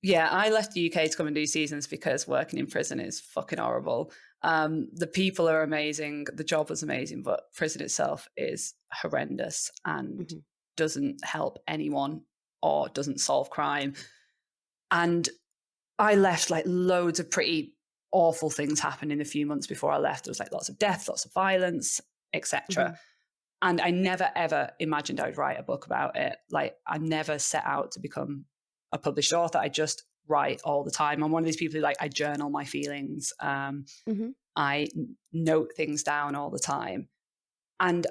yeah, I left the UK to come and do Seasons because working in prison is fucking horrible. The people are amazing, the job was amazing, but prison itself is horrendous and doesn't help anyone or doesn't solve crime. And I left, like, loads of pretty awful things happened in the few months before I left. There was like lots of death, lots of violence, etc. And I never ever imagined I'd write a book about it. Like, I never set out to become a published author. I just write all the time. I'm one of these people who, like, I journal my feelings. I note things down all the time. And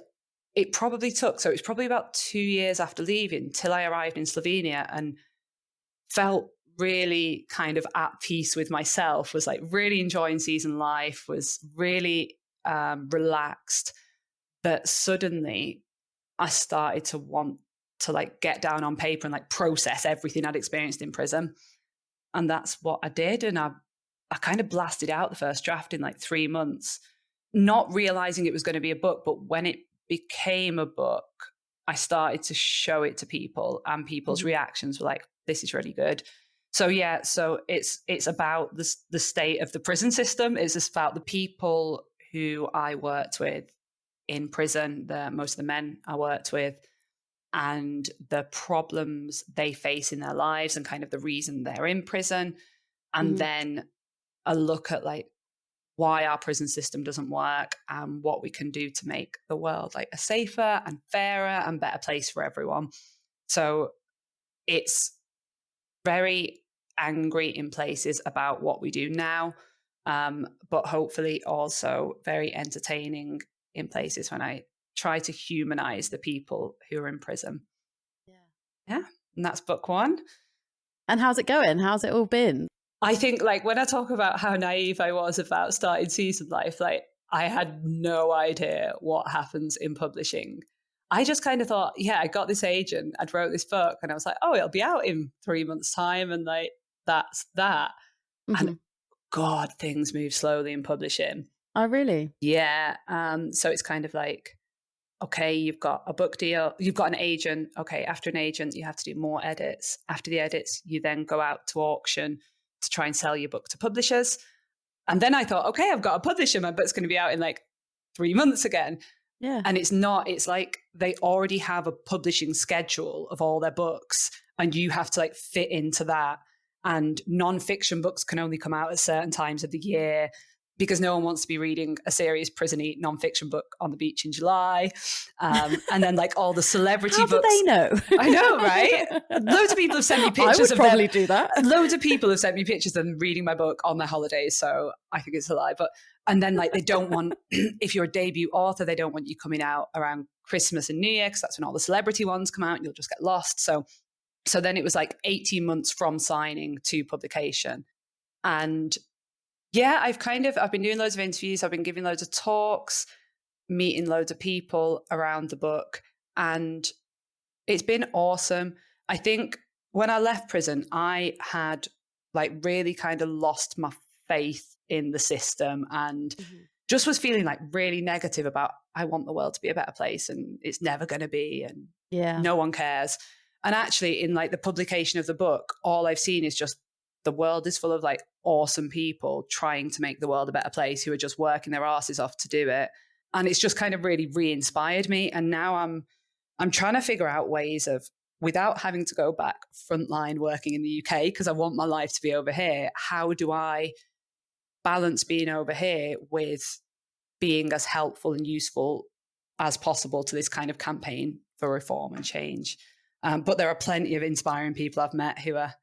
it probably took, so it was probably about 2 years after leaving till I arrived in Slovenia and felt really kind of at peace with myself, was like really enjoying season life, was really relaxed. But suddenly I started to want to, like, get down on paper and, like, process everything I'd experienced in prison. And that's what I did. And I kind of blasted out the first draft in like 3 months, not realizing it was going to be a book. But when it became a book, I started to show it to people, and people's reactions were like, this is really good. So yeah, so it's about the state of the prison system. It's about the people who I worked with in prison, most of the men I worked with, and the problems they face in their lives and kind of the reason they're in prison. And then a look at, like, why our prison system doesn't work and what we can do to make the world, like, a safer and fairer and better place for everyone. So it's very angry in places about what we do now, but hopefully also very entertaining in places when I try to humanize the people who are in prison. Yeah. And that's book one. And how's it going? How's it all been? I think, like, when I talk about how naive I was about starting season life, like, I had no idea what happens in publishing. I just kind of thought, yeah, I got this agent, I'd wrote this book, and I was like, oh, it'll be out in 3 months' time, and, like, that's that. And God, things move slowly in publishing. Oh, really? Yeah. So it's kind of like, okay, you've got a book deal, you've got an agent. Okay, after an agent, you have to do more edits. After the edits, you then go out to auction to try and sell your book to publishers. And then I thought, okay, I've got a publisher, my book's going to be out in like 3 months again. Yeah. And it's not, it's like they already have a publishing schedule of all their books, and you have to, like, fit into that. And non-fiction books can only come out at certain times of the year because no one wants to be reading a serious prison-y non-fiction book on the beach in July. And then, like, all the celebrity How books. do they know? I know, right? Loads of people have sent me pictures I would of probably them. do that. Loads of people have sent me pictures of them reading my book on their holidays. So I think it's a lie. And then, like, they don't want, if you're a debut author, they don't want you coming out around Christmas and New Year because that's when all the celebrity ones come out and you'll just get lost. So then it was like 18 months from signing to publication. And yeah, I've been doing loads of interviews. I've been giving loads of talks, meeting loads of people around the book. And it's been awesome. I think when I left prison, I had, like, really kind of lost my faith in the system and just was feeling, like, really negative about, I want the world to be a better place and it's never going to be, and no one cares. And actually, in, like, the publication of the book, all I've seen is just the world is full of, like, awesome people trying to make the world a better place who are just working their asses off to do it. And it's just kind of really re-inspired me. And now I'm trying to figure out ways of, without having to go back frontline working in the UK, because I want my life to be over here, how do I balance being over here with being as helpful and useful as possible to this kind of campaign for reform and change? But there are plenty of inspiring people I've met who are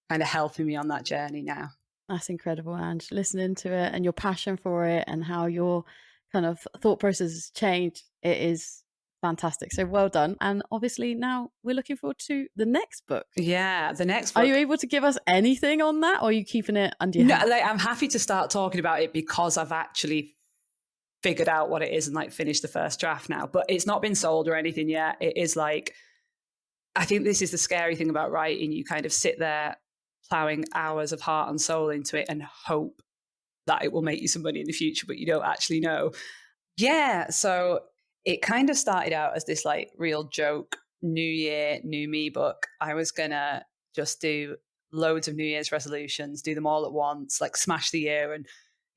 kind of helping me on that journey now. That's incredible, Ange. Listening to it and your passion for it and how your kind of thought process has changed, it is fantastic. So well done. And obviously now we're looking forward to the next book. Yeah, the next book. Are you able to give us anything on that, or are you keeping it under your hat? No, like, I'm happy to start talking about it because I've actually figured out what it is and, like, finished the first draft now. But it's not been sold or anything yet. It is, like, I think this is the scary thing about writing. You kind of sit there plowing hours of heart and soul into it and hope that it will make you some money in the future, but you don't actually know. Yeah. So it kind of started out as this like real joke, New Year, New Me book. I was going to just do loads of New Year's resolutions, do them all at once, like smash the year and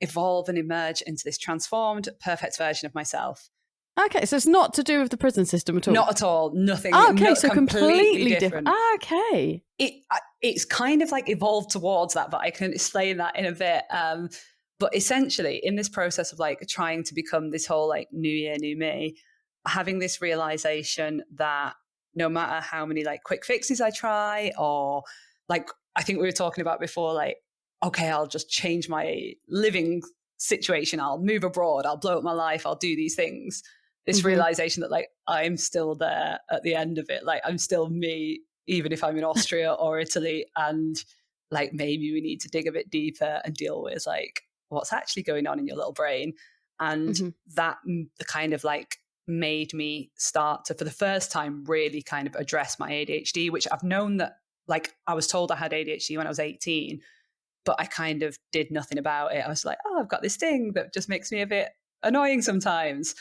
evolve and emerge into this transformed, perfect version of myself. Okay, so it's not to do with the prison system at all? Not at all. Nothing. Okay, so completely different. Okay. It's kind of like evolved towards that, but I can explain that in a bit. But essentially, in this process of like trying to become this whole like new year, new me, having this realization that no matter how many like quick fixes I try, or like I think we were talking about before, like, okay, I'll just change my living situation, I'll move abroad, I'll blow up my life, I'll do these things. This realization that like I'm still there at the end of it, like I'm still me, even if I'm in Austria or Italy, and like maybe we need to dig a bit deeper and deal with like what's actually going on in your little brain. And that the kind of like made me start to, for the first time, really kind of address my ADHD, which I've known that, like, I was told I had ADHD when I was 18, but I kind of did nothing about it. I was like, oh, I've got this thing that just makes me a bit annoying sometimes,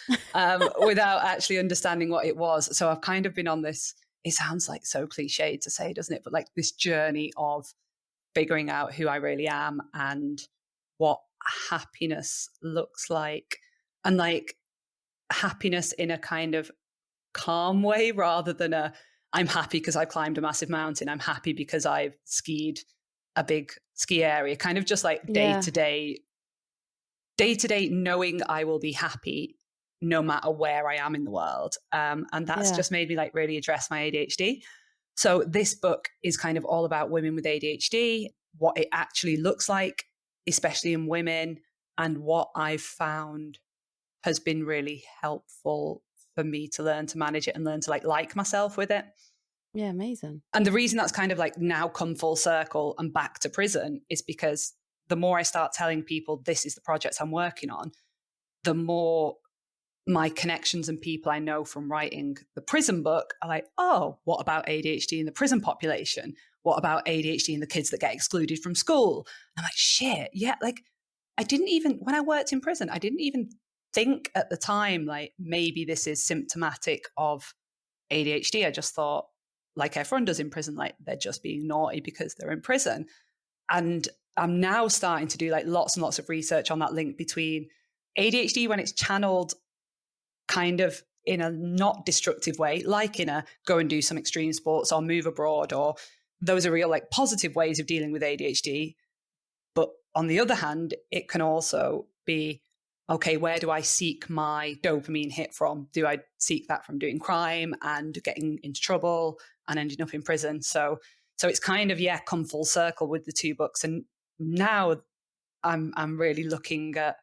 without actually understanding what it was. So I've kind of been on this, it sounds like so cliched to say, doesn't it? But like this journey of figuring out who I really am and what happiness looks like, and like happiness in a kind of calm way rather than a I'm happy because I climbed a massive mountain, I'm happy because I've skied a big ski area, kind of just like day to day knowing I will be happy no matter where I am in the world. And that's just made me like really address my ADHD. So this book is kind of all about women with ADHD, what it actually looks like, especially in women, and what I've found has been really helpful for me to learn to manage it and learn to like myself with it. Yeah, amazing. And the reason that's kind of like now come full circle and back to prison is because the more I start telling people this is the project I'm working on, the more my connections and people I know from writing the prison book are like, oh, what about ADHD in the prison population? What about ADHD in the kids that get excluded from school? And I'm like, shit, yeah. Like when I worked in prison, I didn't even think at the time, like maybe this is symptomatic of ADHD. I just thought, like everyone does in prison, like they're just being naughty because they're in prison. And I'm now starting to do like lots and lots of research on that link between ADHD when it's channeled kind of in a not destructive way, like in a go and do some extreme sports or move abroad, or those are real like positive ways of dealing with ADHD. But on the other hand, it can also be, okay, where do I seek my dopamine hit from? Do I seek that from doing crime and getting into trouble and ending up in prison? So it's kind of, come full circle with the two books. And now I'm really looking at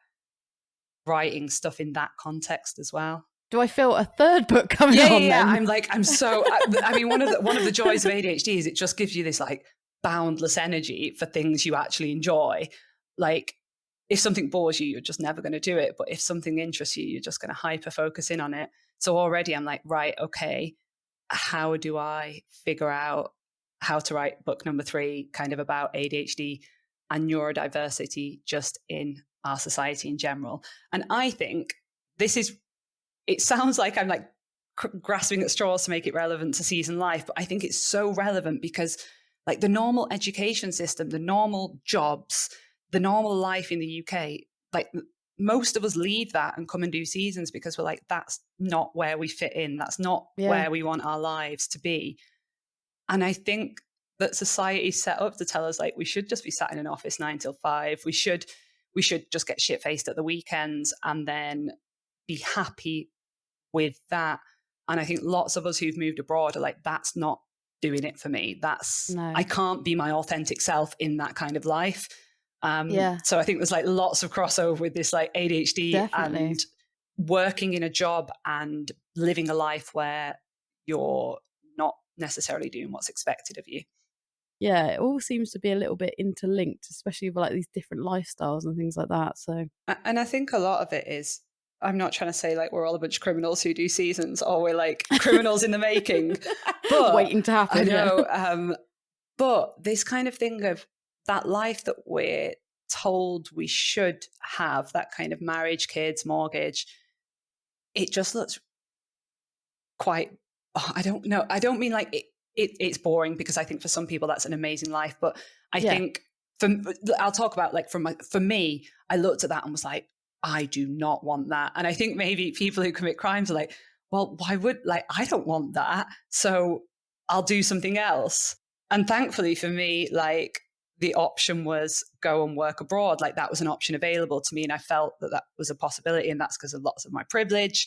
writing stuff in that context as well. Do I feel a third book coming on? Yeah. Then? I'm so, I mean, one of the joys of ADHD is it just gives you this like boundless energy for things you actually enjoy. Like if something bores you, you're just never going to do it. But if something interests you, you're just going to hyper focus in on it. So already I'm like, right, okay, how do I figure out how to write book number 3 kind of about ADHD and neurodiversity just in our society in general? And I think it sounds like I'm like grasping at straws to make it relevant to season life, but I think it's so relevant because like the normal education system, the normal jobs, the normal life in the UK, like most of us leave that and come and do seasons because we're like, that's not where we fit in. That's not where we want our lives to be. And I think that society's set up to tell us like we should just be sat in an office 9 till 5. We should just get shit-faced at the weekends and then be happy with that. And I think lots of us who've moved abroad are like, that's not doing it for me. I can't be my authentic self in that kind of life. So I think there's like lots of crossover with this like ADHD. Definitely. And working in a job and living a life where you're not necessarily doing what's expected of you. Yeah, it all seems to be a little bit interlinked, especially with like these different lifestyles and things like that. So, and I think a lot of it is, I'm not trying to say like we're all a bunch of criminals who do seasons or we're like criminals in the making, but waiting to happen. I know, but this kind of thing of that life that we're told we should have, that kind of marriage, kids, mortgage, it just looks quite, I don't know. I don't mean like it's boring, because I think for some people that's an amazing life. But I think I'll talk about like for me, I looked at that and was like, I do not want that. And I think maybe people who commit crimes are like, well, why would, like, I don't want that. So I'll do something else. And thankfully for me, like, the option was go and work abroad. Like, that was an option available to me. And I felt that that was a possibility. And that's because of lots of my privilege.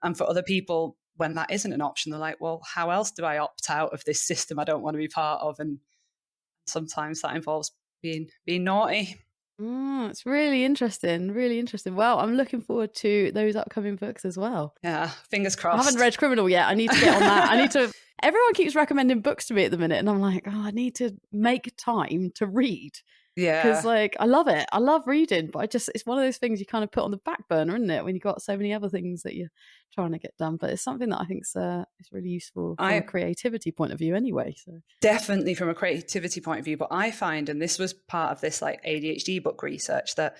And for other people, when that isn't an option, they're like, well, how else do I opt out of this system I don't want to be part of? And sometimes that involves being naughty. It's really interesting. Really interesting. Well, I'm looking forward to those upcoming books as well. Yeah, fingers crossed. I haven't read Criminal yet. I need to get on that. Everyone keeps recommending books to me at the minute, and I'm like, I need to make time to read. Yeah. Because like, I love it. I love reading, but it's one of those things you kind of put on the back burner, isn't it? When you've got so many other things that you're trying to get done. But it's something that I think is really useful from a creativity point of view anyway. So definitely from a creativity point of view. But I find, and this was part of this like ADHD book research, that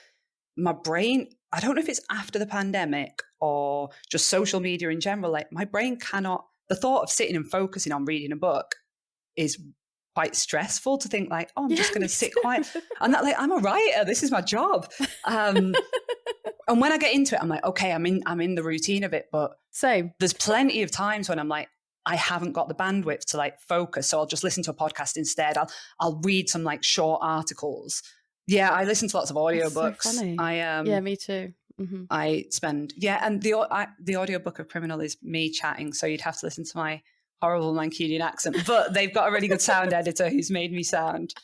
my brain, I don't know if it's after the pandemic or just social media in general, like my brain cannot, the thought of sitting and focusing on reading a book is quite stressful, to think like, oh, I'm just going to sit quiet. And that, like, I'm a writer. This is my job. And when I get into it, I'm like, okay, I'm in the routine of it. But same. There's plenty of times when I'm like, I haven't got the bandwidth to like focus. So I'll just listen to a podcast instead. I'll read some like short articles. Yeah, I listen to lots of audiobooks. So funny. Yeah, me too. Mm-hmm. I spend, and the audiobook of Criminal is me chatting. So you'd have to listen to my horrible Mancunian accent, but they've got a really good sound editor who's made me sound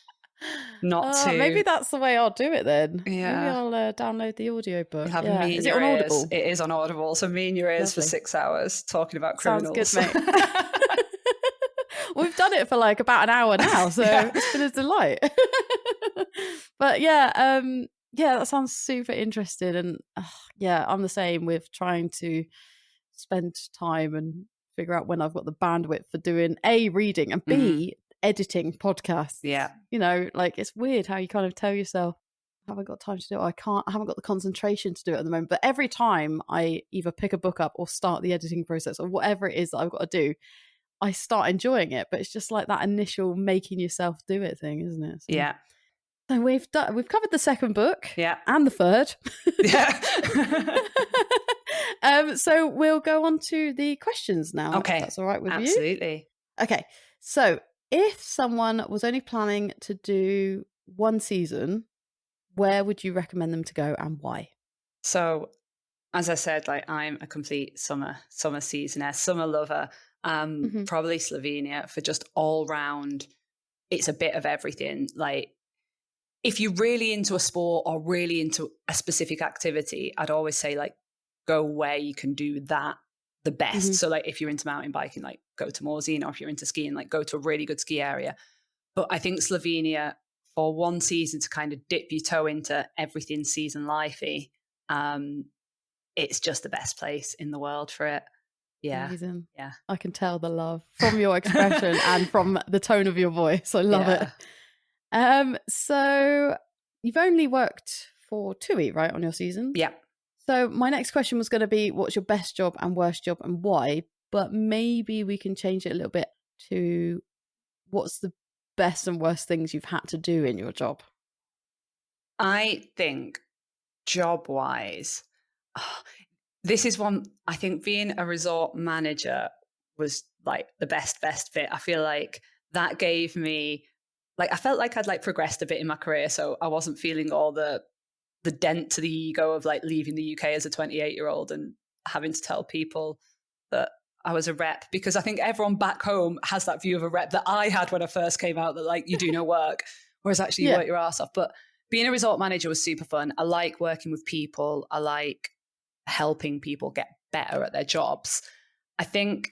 not too. Maybe that's the way I'll do it then. Yeah. Maybe I'll download the audiobook. Is it on Audible? It is on Audible. So me in your ears for 6 hours talking about criminals. Sounds good, mate. We've done it for like about an hour now, so it's been a delight. But that sounds super interesting. And I'm the same with trying to spend time and figure out when I've got the bandwidth for doing A, reading, and B, editing podcasts. Yeah. You know, like, it's weird how you kind of tell yourself, I haven't got time to do it. I haven't got the concentration to do it at the moment. But every time I either pick a book up or start the editing process or whatever it is that I've got to do, I start enjoying it. But it's just like that initial making yourself do it thing, isn't it? So, yeah. So we've covered the second book, and the third. So we'll go on to the questions now. Okay, if that's all right with you. Absolutely. Okay, so if someone was only planning to do one season, where would you recommend them to go and why? So, as I said, like, I'm a complete summer seasonaire, summer lover. Probably Slovenia for just all round. It's a bit of everything. Like, if you're really into a sport or really into a specific activity, I'd always say, like, go where you can do that the best. So, like, if you're into mountain biking, like, go to Morzine, or if you're into skiing, like, go to a really good ski area. But I think Slovenia, for one season to kind of dip your toe into everything season lifey, it's just the best place in the world for it. Yeah. Amazing. Yeah. I can tell the love from your expression and from the tone of your voice. I love it. So you've only worked for TUI, right, on your season? Yeah. So my next question was going to be, what's your best job and worst job and why? But maybe we can change it a little bit to what's the best and worst things you've had to do in your job? I think job-wise, this is one, I think being a resort manager was like the best fit. I feel like that gave me, like, I felt like I'd like progressed a bit in my career. So I wasn't feeling all the dent to the ego of like leaving the UK as a 28-year-old and having to tell people that I was a rep, because I think everyone back home has that view of a rep that I had when I first came out, that like you do no work, whereas actually you work your ass off. But being a resort manager was super fun. I like working with people. I like helping people get better at their jobs. I think,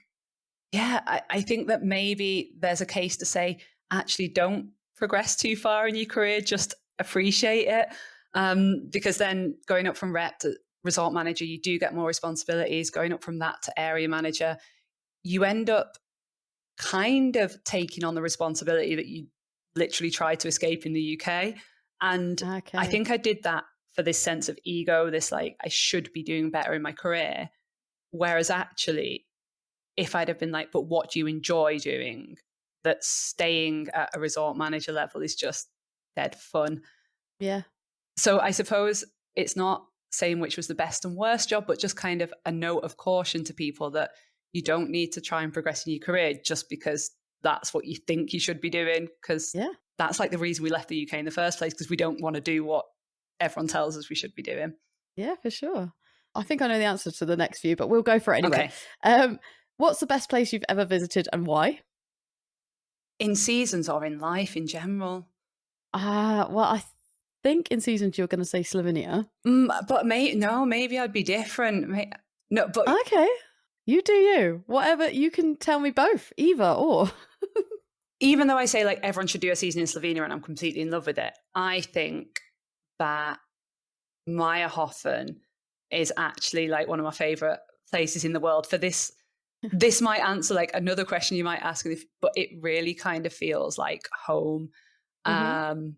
I think that maybe there's a case to say, actually don't progress too far in your career, just appreciate it. Because then going up from rep to resort manager, you do get more responsibilities. Going up from that to area manager, you end up kind of taking on the responsibility that you literally tried to escape in the UK. And I think I did that for this sense of ego, this like, I should be doing better in my career. Whereas actually, if I'd have been like, but what do you enjoy doing? That staying at a resort manager level is just dead fun. Yeah. So I suppose it's not saying which was the best and worst job, but just kind of a note of caution to people that you don't need to try and progress in your career just because that's what you think you should be doing. Because that's like the reason we left the UK in the first place, because we don't want to do what everyone tells us we should be doing. Yeah, for sure. I think I know the answer to the next few, but we'll go for it anyway. Okay. What's the best place you've ever visited and why? In seasons or in life in general? Well, I think in seasons you're going to say Slovenia. But maybe I'd be different. No, but okay. You do you. Whatever, you can tell me both, either or. Even though I say like everyone should do a season in Slovenia and I'm completely in love with it, I think that Meyerhofen is actually like one of my favorite places in the world for this. This might answer like another question you might ask, but it really kind of feels like home. Mm-hmm.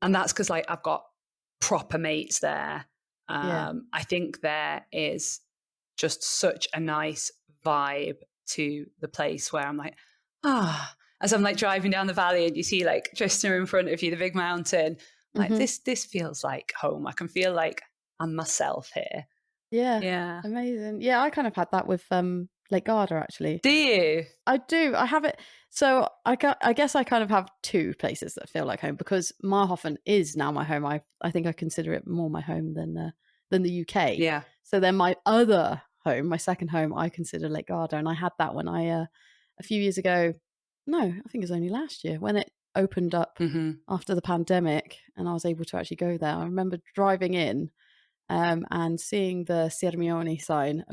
And that's because like I've got proper mates there. I think there is just such a nice vibe to the place where I'm like, as I'm like driving down the valley and you see like Tristan in front of you, the big mountain, like this feels like home. I can feel like I'm myself here. Yeah. Amazing. Yeah, I kind of had that with Lake Garda actually. Do you? I do. I have it. So I guess I kind of have two places that feel like home, because Meyerhofen is now my home. I think I consider it more my home than the UK. Yeah. So then my other home, my second home, I consider Lake Garda, and I had that when I a few years ago. No, I think it was only last year when it opened up after the pandemic, and I was able to actually go there. I remember driving in and seeing the Sirmione sign.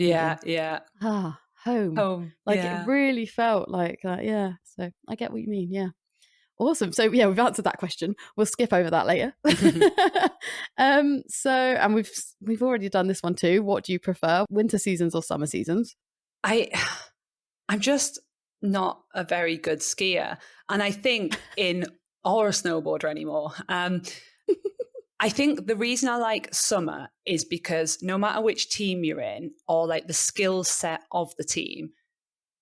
Home. Like it really felt like that. Yeah. So I get what you mean. Yeah. Awesome. So yeah, we've answered that question. We'll skip over that later. And we've already done this one too. What do you prefer, winter seasons or summer seasons? I'm just not a very good skier, and I think or a snowboarder anymore. I think the reason I like summer is because no matter which team you're in or like the skill set of the team,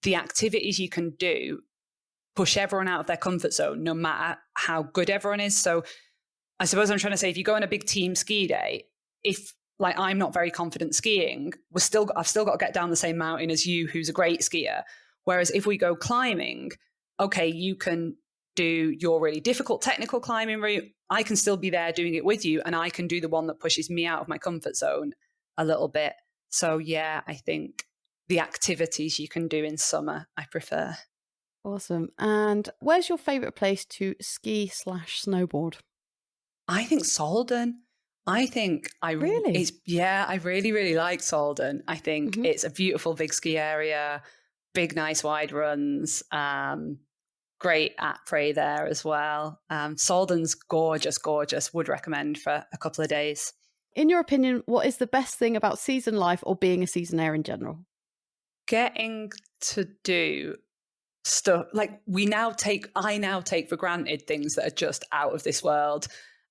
the activities you can do push everyone out of their comfort zone, no matter how good everyone is. So I suppose I'm trying to say, if you go on a big team ski day, if like I'm not very confident skiing, I've still got to get down the same mountain as you, who's a great skier. Whereas if we go climbing, okay, you can do your really difficult technical climbing route. I can still be there doing it with you, and I can do the one that pushes me out of my comfort zone a little bit. So yeah, I think the activities you can do in summer, I prefer. Awesome. And where's your favourite place to ski / snowboard? I think Salden. I think I really like Salden. I think it's a beautiful big ski area, big nice wide runs. Great après there as well. Salden's gorgeous. Would recommend for a couple of days. In your opinion, what is the best thing about season life or being a seasonaire in general? Getting to do stuff like I now take for granted things that are just out of this world.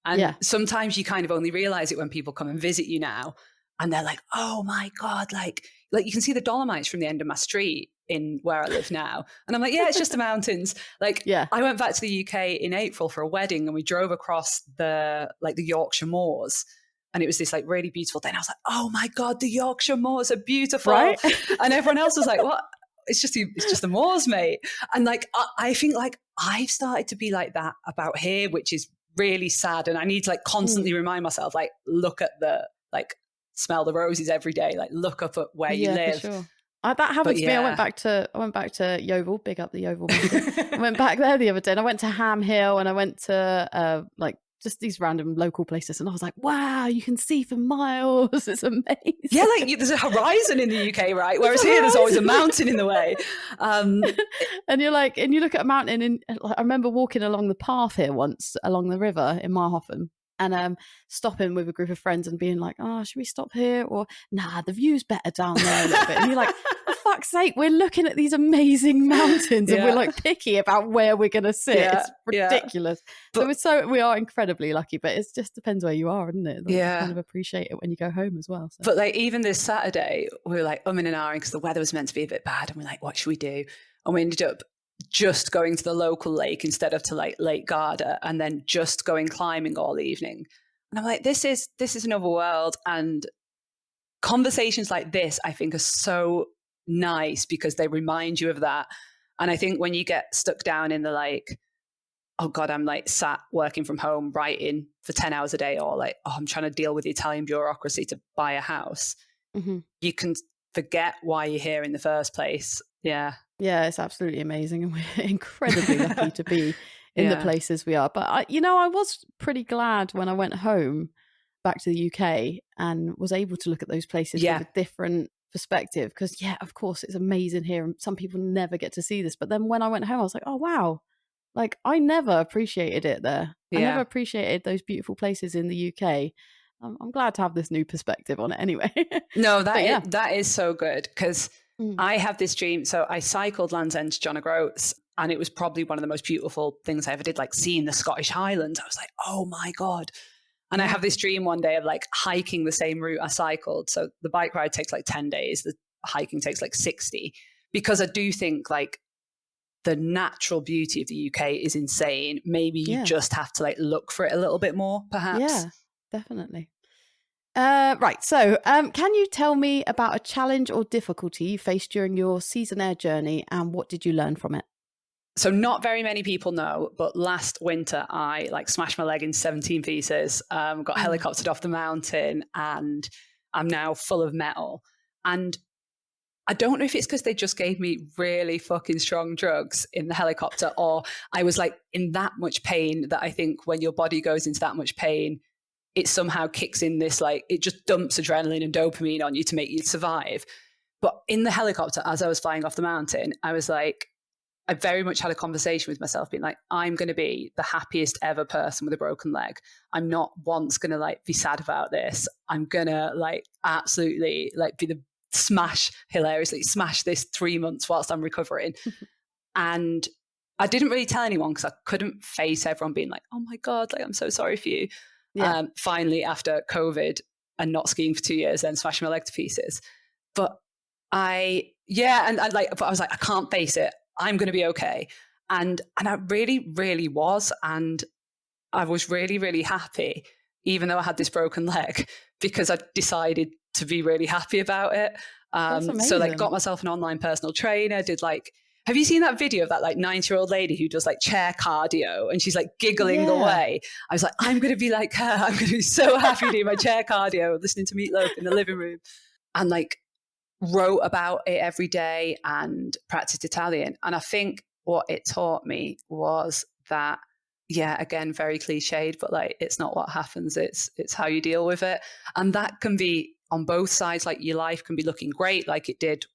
And sometimes you kind of only realize it when people come and visit you now, and they're like, oh my God, like you can see the Dolomites from the end of my street in where I live now. And I'm like, yeah, it's just the mountains. I went back to the UK in April for a wedding, and we drove across the Yorkshire moors, and it was this like really beautiful day. And I was like, oh my God, the Yorkshire moors are beautiful. Right? And everyone else was like, what? It's just the moors, mate. And like, I think like I've started to be like that about here, which is really sad. And I need to like constantly remind myself, like, look at smell the roses every day, like look up at where you live. For sure. That happened to me. I went back to Yeovil, big up the Yeovil. I went back there the other day, and I went to Ham Hill, and I went to just these random local places, and I was like, wow, you can see for miles. It's amazing. Yeah, like there's a horizon in the UK, right? Whereas here there's always a mountain in the way. And you're like, and you look at a mountain, and I remember walking along the path here once along the river in Meyerhofen, and stopping with a group of friends and being like, oh, should we stop here? Or nah, the view's better down there a little bit. And you're like, fuck's sake, we're looking at these amazing mountains and we're like picky about where we're going to sit. It's ridiculous. So we are incredibly lucky, but it just depends where you are, isn't it? Like, you kind of appreciate it when you go home as well. So. But like even this Saturday, we were like umming and ahhing because the weather was meant to be a bit bad, and we're like, what should we do? And we ended up just going to the local lake instead of to like Lake Garda, and then just going climbing all evening. And I'm like, this is another world. And conversations like this, I think, are so nice because they remind you of that. And I think when you get stuck down in the like, oh God, I'm like sat working from home writing for 10 hours a day, or like, oh, I'm trying to deal with the Italian bureaucracy to buy a house. You can forget why you're here in the first place. Yeah. Yeah, it's absolutely amazing. And we're incredibly lucky to be in the places we are. But I was pretty glad when I went home back to the UK and was able to look at those places with a different perspective. Because, of course, it's amazing here. And some people never get to see this. But then when I went home, I was like, oh, wow. Like, I never appreciated it there. I never appreciated those beautiful places in the UK. I'm glad to have this new perspective on it anyway. No, that is so good because I have this dream. So I cycled Land's End to John O'Groats, and it was probably one of the most beautiful things I ever did, like seeing the Scottish Highlands. I was like, oh my God. And I have this dream one day of like hiking the same route I cycled. So the bike ride takes like 10 days. The hiking takes like 60, because I do think like the natural beauty of the UK is insane. Maybe you just have to like look for it a little bit more, perhaps. Yeah, definitely. Right. So can you tell me about a challenge or difficulty you faced during your Seasonaire journey, and what did you learn from it? So not very many people know, but last winter I like smashed my leg in 17 pieces, got helicoptered off the mountain, and I'm now full of metal. And I don't know if it's because they just gave me really fucking strong drugs in the helicopter, or I was like in that much pain that I think when your body goes into that much pain, it somehow kicks in this, like, it just dumps adrenaline and dopamine on you to make you survive. But in the helicopter, as I was flying off the mountain, I was like, I very much had a conversation with myself being like, I'm going to be the happiest ever person with a broken leg. I'm not once going to like be sad about this. I'm going to like absolutely like be hilariously smash this 3 months whilst I'm recovering. And I didn't really tell anyone because I couldn't face everyone being like, oh my God, like, I'm so sorry for you. Finally, after COVID and not skiing for 2 years, then smashing my leg to pieces. But I was like, I can't face it. I'm going to be okay. And I really, really was. And I was really, really happy, even though I had this broken leg, because I decided to be really happy about it. So like got myself an online personal trainer, did like, have you seen that video of that like 90-year-old lady who does like chair cardio and she's like giggling away? I was like, I'm going to be like her. I'm going to be so happy doing my chair cardio, listening to Meatloaf in the living room, and like wrote about it every day and practiced Italian. And I think what it taught me was that, again, very cliched, but like, it's not what happens. It's how you deal with it. And that can be on both sides. Like your life can be looking great, like it did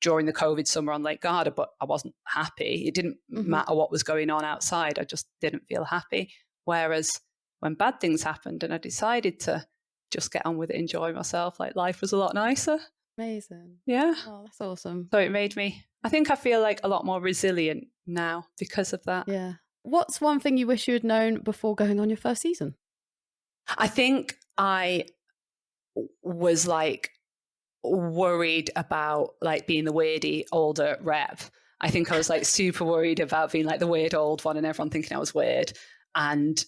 during the COVID summer on Lake Garda, but I wasn't happy. It didn't matter what was going on outside. I just didn't feel happy. Whereas when bad things happened and I decided to just get on with it, enjoy myself, like life was a lot nicer. Amazing. Yeah. Oh, that's awesome. So it made me, I think I feel like a lot more resilient now because of that. Yeah. What's one thing you wish you had known before going on your first season? I think I was like worried about like being the weirdy older rep. I think I was like super worried about being like the weird old one and everyone thinking I was weird. And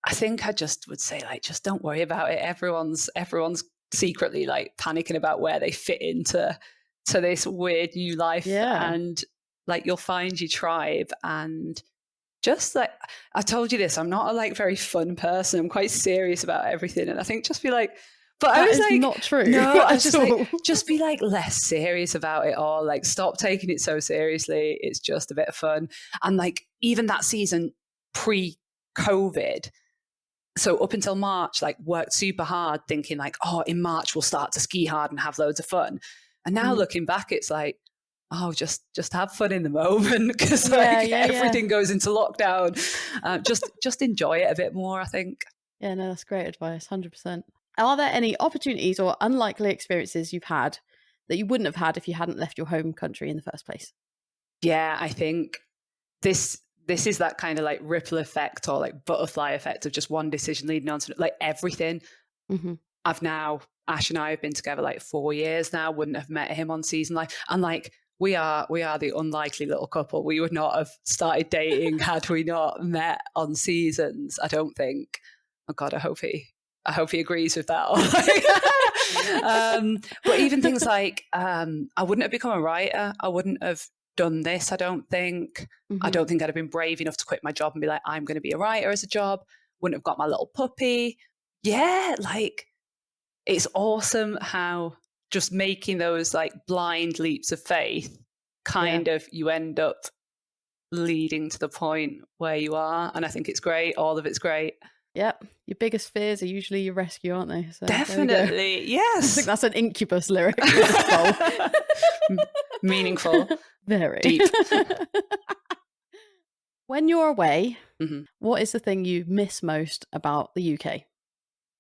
I think I just would say like, just don't worry about it. Everyone's secretly like panicking about where they fit into this weird new life. Yeah. And like, you'll find your tribe. And just like, I told you this, I'm not a like very fun person. I'm quite serious about everything. And I think just be like, but that I was is like, not true. No, I was just like, just be like less serious about it all. Like, stop taking it so seriously. It's just a bit of fun. And like, even that season pre-COVID, so up until March, like worked super hard thinking like, oh, in March we'll start to ski hard and have loads of fun. And now looking back, it's like, oh, just have fun in the moment, because everything goes into lockdown. Just enjoy it a bit more, I think. Yeah, no, that's great advice, 100%. Are there any opportunities or unlikely experiences you've had that you wouldn't have had if you hadn't left your home country in the first place? Yeah, I think this is that kind of like ripple effect or like butterfly effect of just one decision leading on to like everything. Mm-hmm. Ash and I have been together like 4 years now, wouldn't have met him on Season Life. And like, we are the unlikely little couple. We would not have started dating had we not met on Seasons, I don't think. Oh God, I hope he agrees with that. But even things like, I wouldn't have become a writer. I wouldn't have done this, I don't think. Mm-hmm. I don't think I'd have been brave enough to quit my job and be like, I'm going to be a writer as a job. Wouldn't have got my little puppy. Yeah, like, it's awesome how just making those like blind leaps of faith kind of you end up leading to the point where you are. And I think it's great. All of it's great. Yep. Your biggest fears are usually your rescue, aren't they? So definitely. Yes. I think that's an Incubus lyric. Meaningful. Very. Deep. When you're away, mm-hmm. what is the thing you miss most about the UK?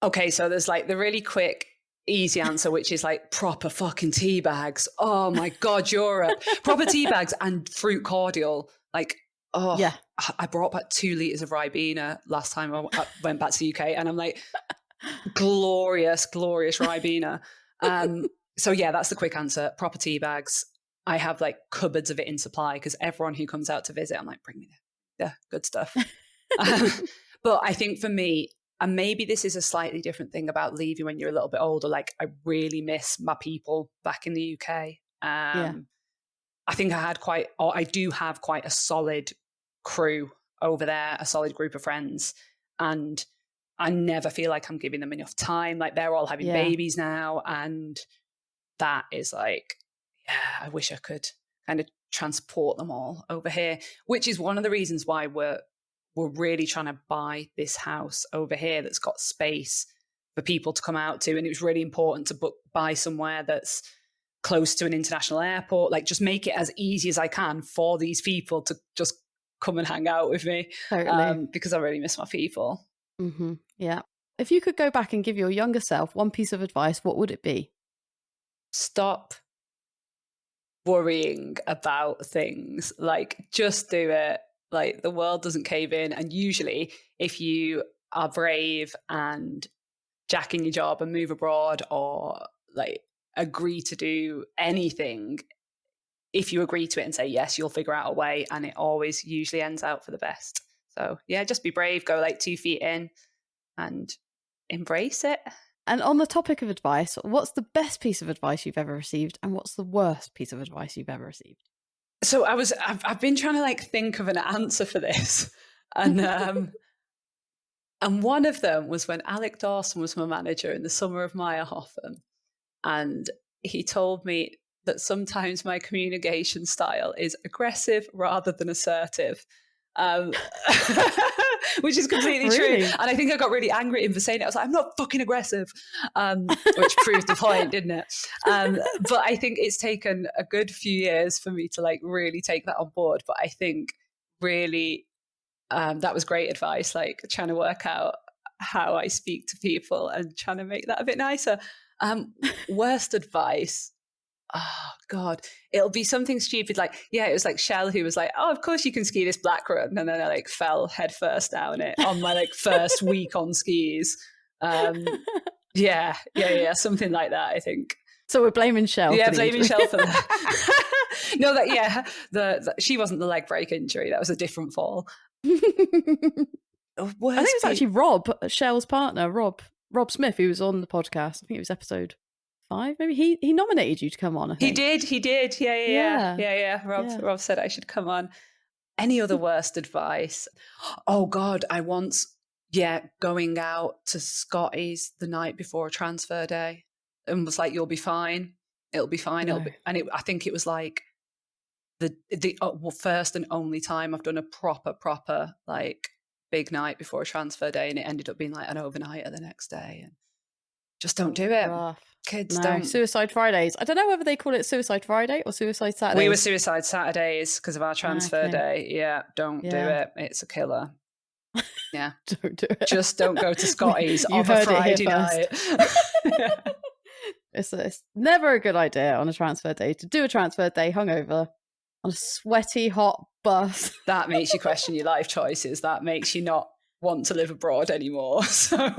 Okay, so there's like the really quick, easy answer, which is like proper fucking tea bags. Oh my God, Europe. Proper tea bags and fruit cordial. Like, oh, yeah. I brought back 2 litres of Ribena last time I went back to the UK, and I'm like, glorious, glorious Ribena. So yeah, that's the quick answer. Proper tea bags. I have like cupboards of it in supply because everyone who comes out to visit, I'm like, bring me the good stuff. But I think for me, and maybe this is a slightly different thing about leaving when you're a little bit older, like I really miss my people back in the UK. I think I do have quite a solid crew over there, a solid group of friends. And I never feel like I'm giving them enough time. Like they're all having babies now. And that is like, yeah, I wish I could kind of transport them all over here, which is one of the reasons why we're really trying to buy this house over here that's got space for people to come out to. And it was really important to buy somewhere that's close to an international airport, like just make it as easy as I can for these people to just come and hang out with me. Totally. Because I really miss my people. Mm-hmm. Yeah. If you could go back and give your younger self one piece of advice, what would it be? Stop worrying about things. Like, just do it. Like, the world doesn't cave in. And usually if you are brave and jack in your job and move abroad or like agree to do anything, if you agree to it and say yes, you'll figure out a way, and it always usually ends out for the best. So yeah, just be brave, go like 2 feet in and embrace it. And on the topic of advice, what's the best piece of advice you've ever received, and what's the worst piece of advice you've ever received? So I've been trying to like think of an answer for this, and and one of them was when Alec Dawson was my manager in the summer of Meyerhofen, and he told me that sometimes my communication style is aggressive rather than assertive. Which is completely true. And I think I got really angry at him for saying it. I was like, I'm not fucking aggressive, which proved the point, didn't it? But I think it's taken a good few years for me to like really take that on board. But I think really that was great advice, like trying to work out how I speak to people and trying to make that a bit nicer. Worst advice. Oh God, it'll be something stupid like, yeah, it was like Shell who was like, oh, of course you can ski this black run, and then I like fell head first down it on my like first week on skis. Yeah, something like that, I think. So we're blaming Shell. Yeah, blaming Shell for that. No, she wasn't the leg break injury. That was a different fall. I think it was actually Rob, Shell's partner, Rob Smith, who was on the podcast. I think it was episode 5, maybe. He nominated you to come on, I think. He did. Yeah. Rob said I should come on. Any other worst advice? Oh God, I once, going out to Scotty's the night before a transfer day and was like, you'll be fine. It'll be fine. No. I think it was like the first and only time I've done a proper like big night before a transfer day, and it ended up being like an overnighter the next day. And just don't do it. Rough. Kids don't. Suicide Fridays. I don't know whether they call it Suicide Friday or Suicide Saturday. We were Suicide Saturdays because of our transfer day. Yeah, don't do it. It's a killer. Yeah. Don't do it. Just don't go to Scotty's on a Friday night. It's never a good idea on a transfer day to do a transfer day hungover on a sweaty, hot bus. That makes you question your life choices. That makes you not want to live abroad anymore. So.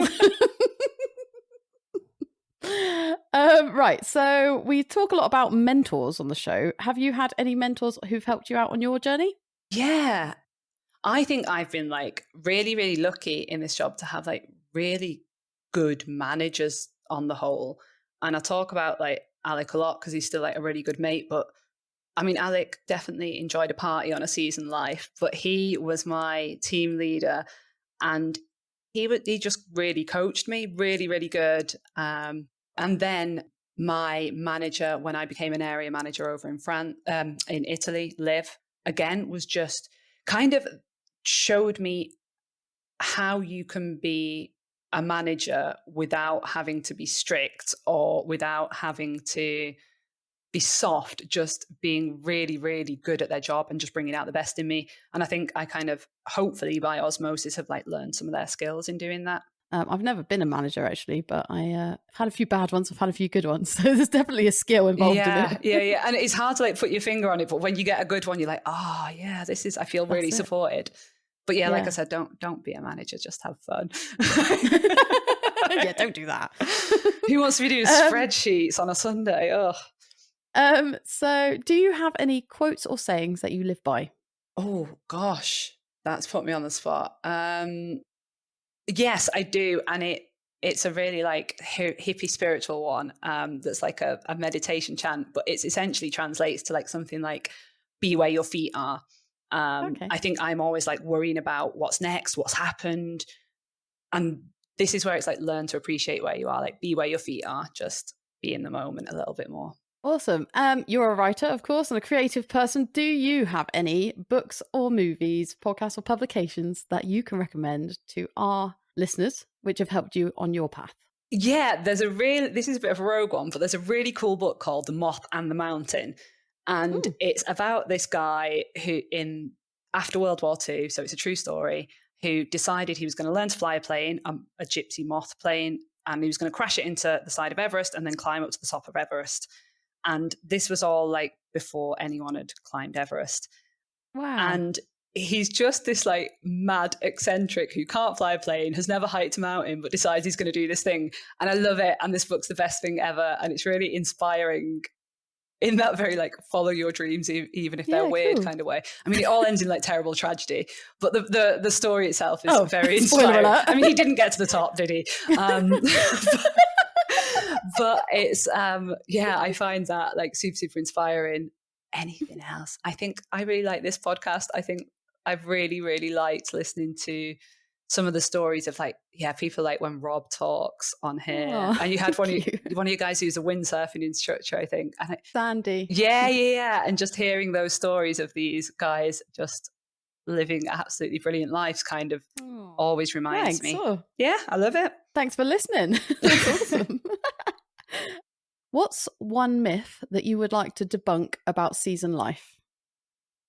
Right, so we talk a lot about mentors on the show. Have you had any mentors who've helped you out on your journey? Yeah, I think I've been like really, really lucky in this job to have like really good managers on the whole. And I talk about like Alec a lot because he's still like a really good mate. But I mean, Alec definitely enjoyed a party on a season life, but he was my team leader and he just really coached me, really, really good. And then my manager, when I became an area manager over in in Italy, Liv, again, was just kind of showed me how you can be a manager without having to be strict or without having to be soft, just being really, really good at their job and just bringing out the best in me. And I think I kind of, hopefully by osmosis, have like learned some of their skills in doing that. I've never been a manager actually, but I've had a few bad ones. I've had a few good ones. So there's definitely a skill involved in it. Yeah. And it's hard to like put your finger on it, but when you get a good one, you're like, oh yeah, I feel really supported. But yeah, like I said, don't be a manager, just have fun. Yeah, don't do that. Who wants to be doing spreadsheets on a Sunday? Oh. So do you have any quotes or sayings that you live by? Oh gosh, that's put me on the spot. Yes, I do. And it's a really like hippie spiritual one that's like a meditation chant, but it's essentially translates to like something like, be where your feet are. Okay. I think I'm always like worrying about what's next, what's happened. And this is where it's like, learn to appreciate where you are, like be where your feet are, just be in the moment a little bit more. Awesome. You're a writer, of course, and a creative person. Do you have any books or movies, podcasts or publications that you can recommend to our listeners, which have helped you on your path? Yeah, this is a bit of a rogue one, but there's a really cool book called The Moth and the Mountain. And it's about this guy who after World War II, so it's a true story, who decided he was going to learn to fly a plane, a gypsy moth plane, and he was going to crash it into the side of Everest and then climb up to the top of Everest. And this was all like before anyone had climbed Everest. Wow. And he's just this like mad eccentric who can't fly a plane, has never hiked a mountain, but decides he's going to do this thing. And I love it. And this book's the best thing ever. And it's really inspiring in that very like follow your dreams, even if they're weird kind of way. I mean, it all ends in like terrible tragedy, but the story itself is very inspiring. I mean, he didn't get to the top, did he? But it's, I find that like super, super inspiring. Anything else? I think I really like this podcast. I think I've really, really liked listening to some of the stories of like, people like when Rob talks on here. And you had one of your guys who's a windsurfing instructor, I think. And Sandy. Yeah. And just hearing those stories of these guys just living absolutely brilliant lives kind of always reminds me. Yeah, I love it. Thanks for listening. That's awesome. What's one myth that you would like to debunk about season life?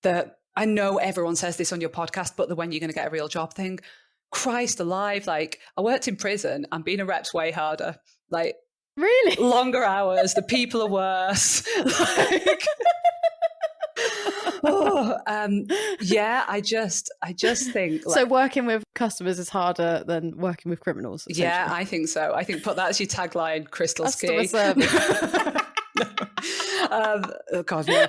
I know everyone says this on your podcast, but the when you're going to get a real job thing. Christ alive. Like, I worked in prison and being a rep's way harder. Like, really? Longer hours, the people are worse. Like, I just think like, so working with customers is harder than working with criminals. Yeah, I think so. I think put that as your tagline, Crystal Ski. Oh God, no.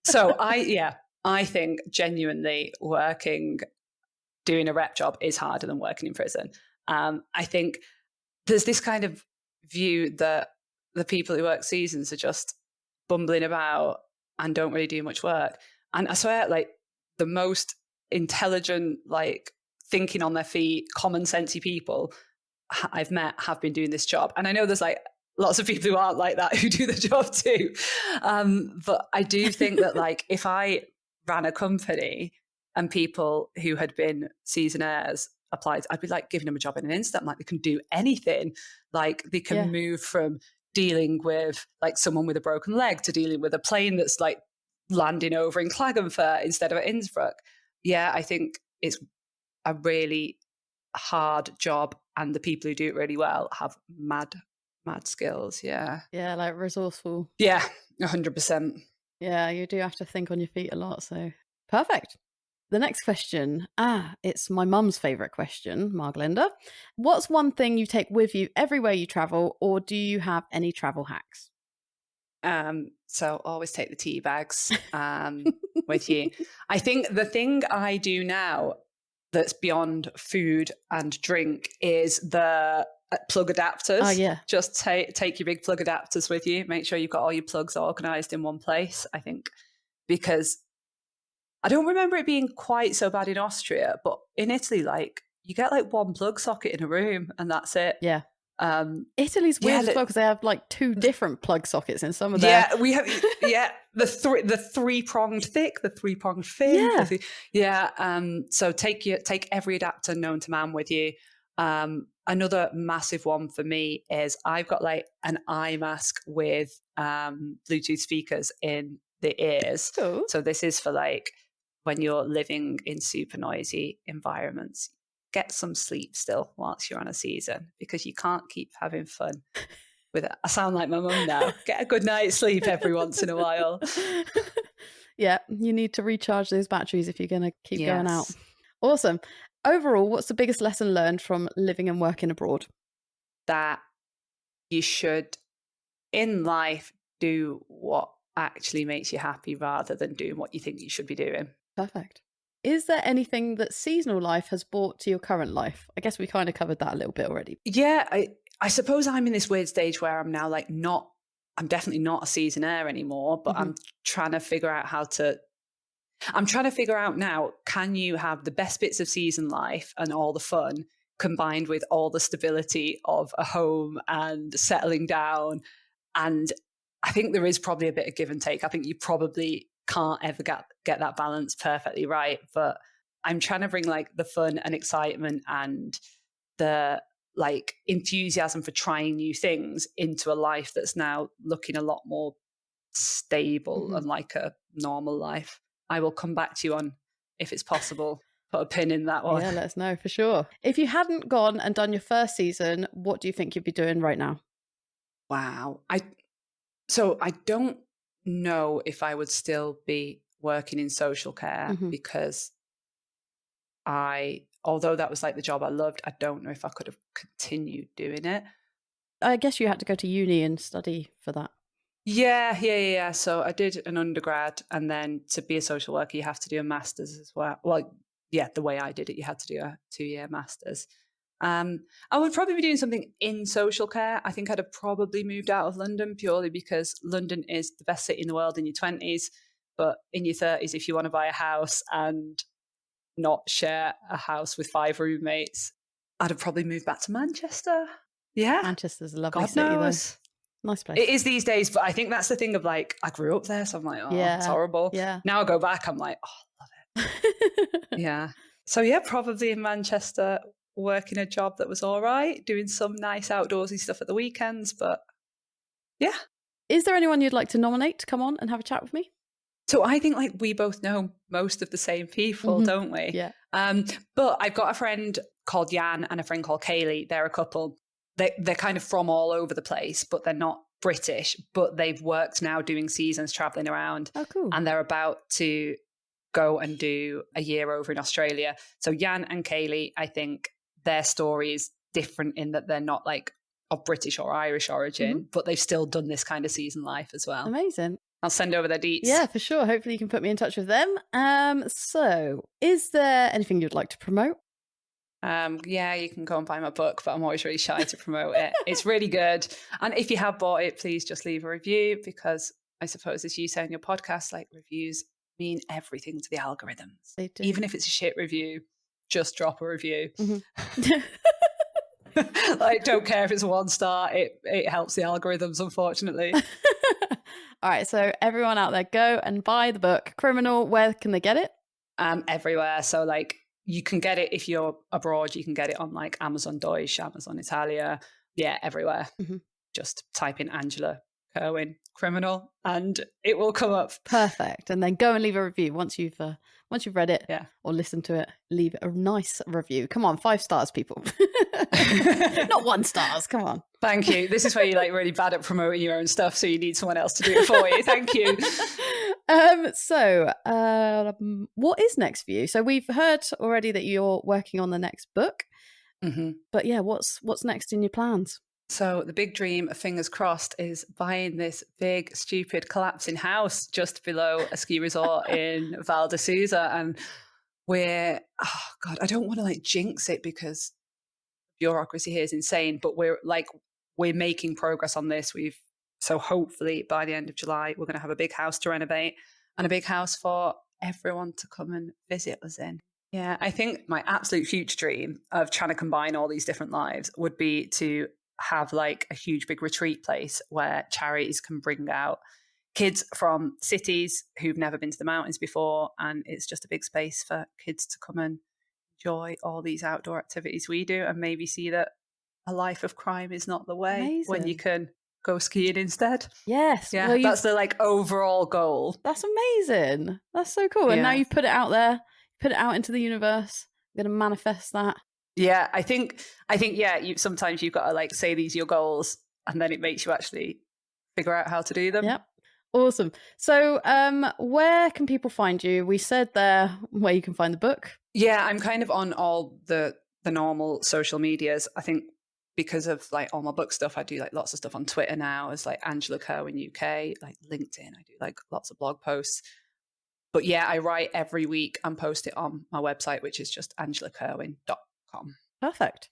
So I think genuinely doing a rep job is harder than working in prison. I think there's this kind of view that the people who work seasons are just bumbling about and don't really do much work. And I swear, like, the most intelligent, like, thinking on their feet, common sensey people I've met have been doing this job. And I know there's like lots of people who aren't like that who do the job too. But I do think that, like, if I ran a company and people who had been seasonaires applied, I'd be like giving them a job in an instant. Like, they can do anything. Like, they can move from dealing with like someone with a broken leg to dealing with a plane that's like landing over in Klagenfurt instead of at Innsbruck. Yeah, I think it's a really hard job, and the people who do it really well have mad Mad skills, yeah. Yeah, like resourceful. Yeah, 100%. Yeah, you do have to think on your feet a lot, so perfect. The next question, it's my mum's favourite question, Marglinda. What's one thing you take with you everywhere you travel, or do you have any travel hacks? So always take the tea bags with you. I think the thing I do now that's beyond food and drink is the plug adapters. Oh, yeah. Just take your big plug adapters with you. Make sure you've got all your plugs organized in one place, I think, because I don't remember it being quite so bad in Austria, but in Italy, like you get like one plug socket in a room and that's it. Yeah. Italy's weird as well because they have like 2 different plug sockets in some of their... Yeah, we have the 3-pronged thick, the 3-pronged thin. So take every adapter known to man with you. Another massive one for me is I've got like an eye mask with Bluetooth speakers in the ears. Cool. So this is for like when you're living in super noisy environments. Get some sleep still whilst you're on a season because you can't keep having fun with it. I sound like my mum now. Get a good night's sleep every once in a while. Yeah, you need to recharge those batteries if you're going to keep going out. Awesome. Overall, what's the biggest lesson learned from living and working abroad? That you should, in life, do what actually makes you happy rather than doing what you think you should be doing. Perfect. Is there anything that seasonal life has brought to your current life? I guess we kind of covered that a little bit already. Yeah, I suppose I'm in this weird stage where I'm now like I'm definitely not a seasonaire anymore, but I'm trying to figure out now, can you have the best bits of season life and all the fun combined with all the stability of a home and settling down? And I think there is probably a bit of give and take. I think you probably can't ever get that balance perfectly right, but I'm trying to bring like the fun and excitement and the like enthusiasm for trying new things into a life that's now looking a lot more stable and like a normal life. I will come back to you on if it's possible. Put a pin in that one. Yeah, let us know for sure. If you hadn't gone and done your first season, what do you think you'd be doing right now? Wow. I don't know if I would still be working in social care because although that was like the job I loved, I don't know if I could have continued doing it. I guess you had to go to uni and study for that. Yeah. So I did an undergrad, and then to be a social worker, you have to do a master's as well. Well, yeah, the way I did it, you had to do a 2-year master's. I would probably be doing something in social care. I think I'd have probably moved out of London purely because London is the best city in the world in your 20s, but in your 30s, if you want to buy a house and not share a house with 5 roommates, I'd have probably moved back to Manchester. Yeah. Manchester's a lovely God city, knows. Though. Nice place. It is these days, but I think that's the thing of like, I grew up there, so I'm like, it's horrible. Yeah. Now I go back, I'm like, I love it. Yeah. So yeah, probably in Manchester, working a job that was all right, doing some nice outdoorsy stuff at the weekends, but yeah. Is there anyone you'd like to nominate to come on and have a chat with me? So I think like we both know most of the same people, don't we? Yeah. But I've got a friend called Jan and a friend called Kaylee. They're a couple. They're kind of from all over the place, but they're not British, but they've worked now doing seasons traveling around. Oh, cool. And they're about to go and do a year over in Australia. So Jan and Kaylee, I think their story is different in that they're not like of British or Irish origin, but they've still done this kind of season life as well. Amazing. I'll send over their deets. Yeah, for sure. Hopefully you can put me in touch with them. So is there anything you'd like to promote? Yeah, you can go and buy my book, but I'm always really shy to promote it. It's really good. And if you have bought it, please just leave a review, because I suppose, as you say in your podcast, like reviews mean everything to the algorithms. They do. Even if it's a shit review, just drop a review. Like, don't care if it's a 1-star. It helps the algorithms, unfortunately. All right, so everyone out there, go and buy the book Criminal. Where can they get it? Everywhere. So like, you can get it if you're abroad. You can get it on like Amazon Deutsch, Amazon Italia. Yeah, everywhere. Just type in Angela Kirwin criminal, and it will come up. Perfect. And then go and leave a review once you've read it or listened to it. Leave a nice review. Come on, 5 stars, people. Not 1 stars. Come on. Thank you. This is where you're like really bad at promoting your own stuff, so you need someone else to do it for you. Thank you. What is next for you? So we've heard already that you're working on the next book. Mm-hmm. But yeah, what's next in your plans? So the big dream, fingers crossed, is buying this big, stupid, collapsing house just below a ski resort in Val di Susa. And I don't want to like jinx it because bureaucracy here is insane, but we're making progress on this. So hopefully by the end of July, we're going to have a big house to renovate and a big house for everyone to come and visit us in. Yeah, I think my absolute future dream of trying to combine all these different lives would be to have like a huge big retreat place where charities can bring out kids from cities who've never been to the mountains before, and it's just a big space for kids to come and enjoy all these outdoor activities we do and maybe see that a life of crime is not the way when you can go skiing instead. Yes. Yeah, well, that's the like overall goal. That's amazing. That's so cool. And now you've put it out there, put it out into the universe. You're going to manifest that. Yeah, I think sometimes you've got to like say these are your goals, and then it makes you actually figure out how to do them. Yep. Awesome. So where can people find you? We said there where you can find the book. Yeah, I'm kind of on all the normal social medias. I think because of like all my book stuff, I do like lots of stuff on Twitter now as like Angela Kirwin UK, like LinkedIn. I do like lots of blog posts. But yeah, I write every week and post it on my website, which is just angelakirwin.com. Perfect.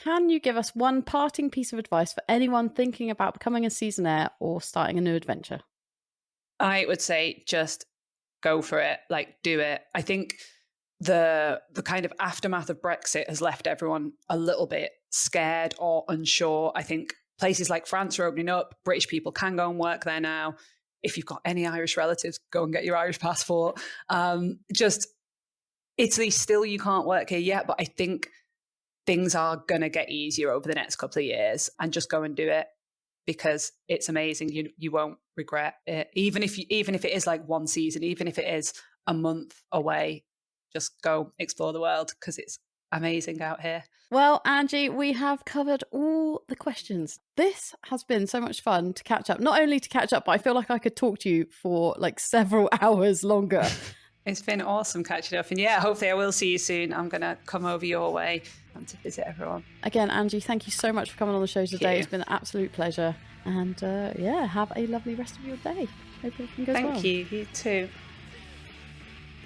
Can you give us one parting piece of advice for anyone thinking about becoming a seasonaire or starting a new adventure? I would say just go for it, like do it. I think the kind of aftermath of Brexit has left everyone a little bit scared or unsure. I think places like France are opening up. British people can go and work there now. If you've got any Irish relatives, go and get your Irish passport. Just Italy, still you can't work here yet, but I think things are going to get easier over the next couple of years, and just go and do it because it's amazing. You won't regret it. Even if it is like one season, even if it is a month away, just go explore the world because it's amazing out here. Well, Angie, we have covered all the questions. This has been so much fun to catch up. Not only to catch up, but I feel like I could talk to you for like several hours longer. It's been awesome catching up. And yeah, hopefully I will see you soon. I'm going to come over your way and to visit everyone. Again, Angie, thank you so much for coming on the show today. It's been an absolute pleasure. And have a lovely rest of your day. Hope everything goes well. Thank you. You too.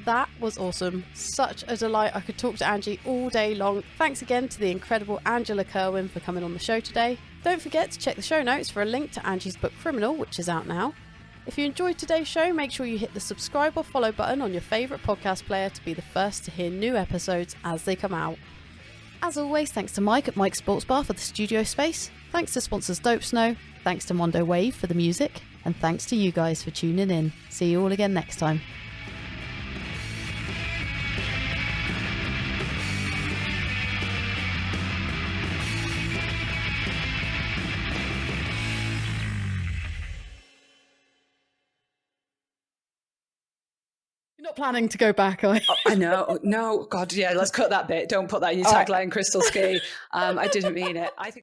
That was awesome. Such a delight. I could talk to Angie all day long. Thanks again to the incredible Angela Kirwin for coming on the show today. Don't forget to check the show notes for a link to Angie's book Criminal, which is out now. If you enjoyed today's show, make sure you hit the subscribe or follow button on your favourite podcast player to be the first to hear new episodes as they come out. As always, thanks to Mike at Mike's Sports Bar for the studio space. Thanks to sponsors Dope Snow. Thanks to Mondo Wave for the music. And thanks to you guys for tuning in. See you all again next time. Not planning to go back, are you? I know. No, God, yeah, let's cut that bit. Don't put that in your tagline, Crystal Ski. I didn't mean it. I think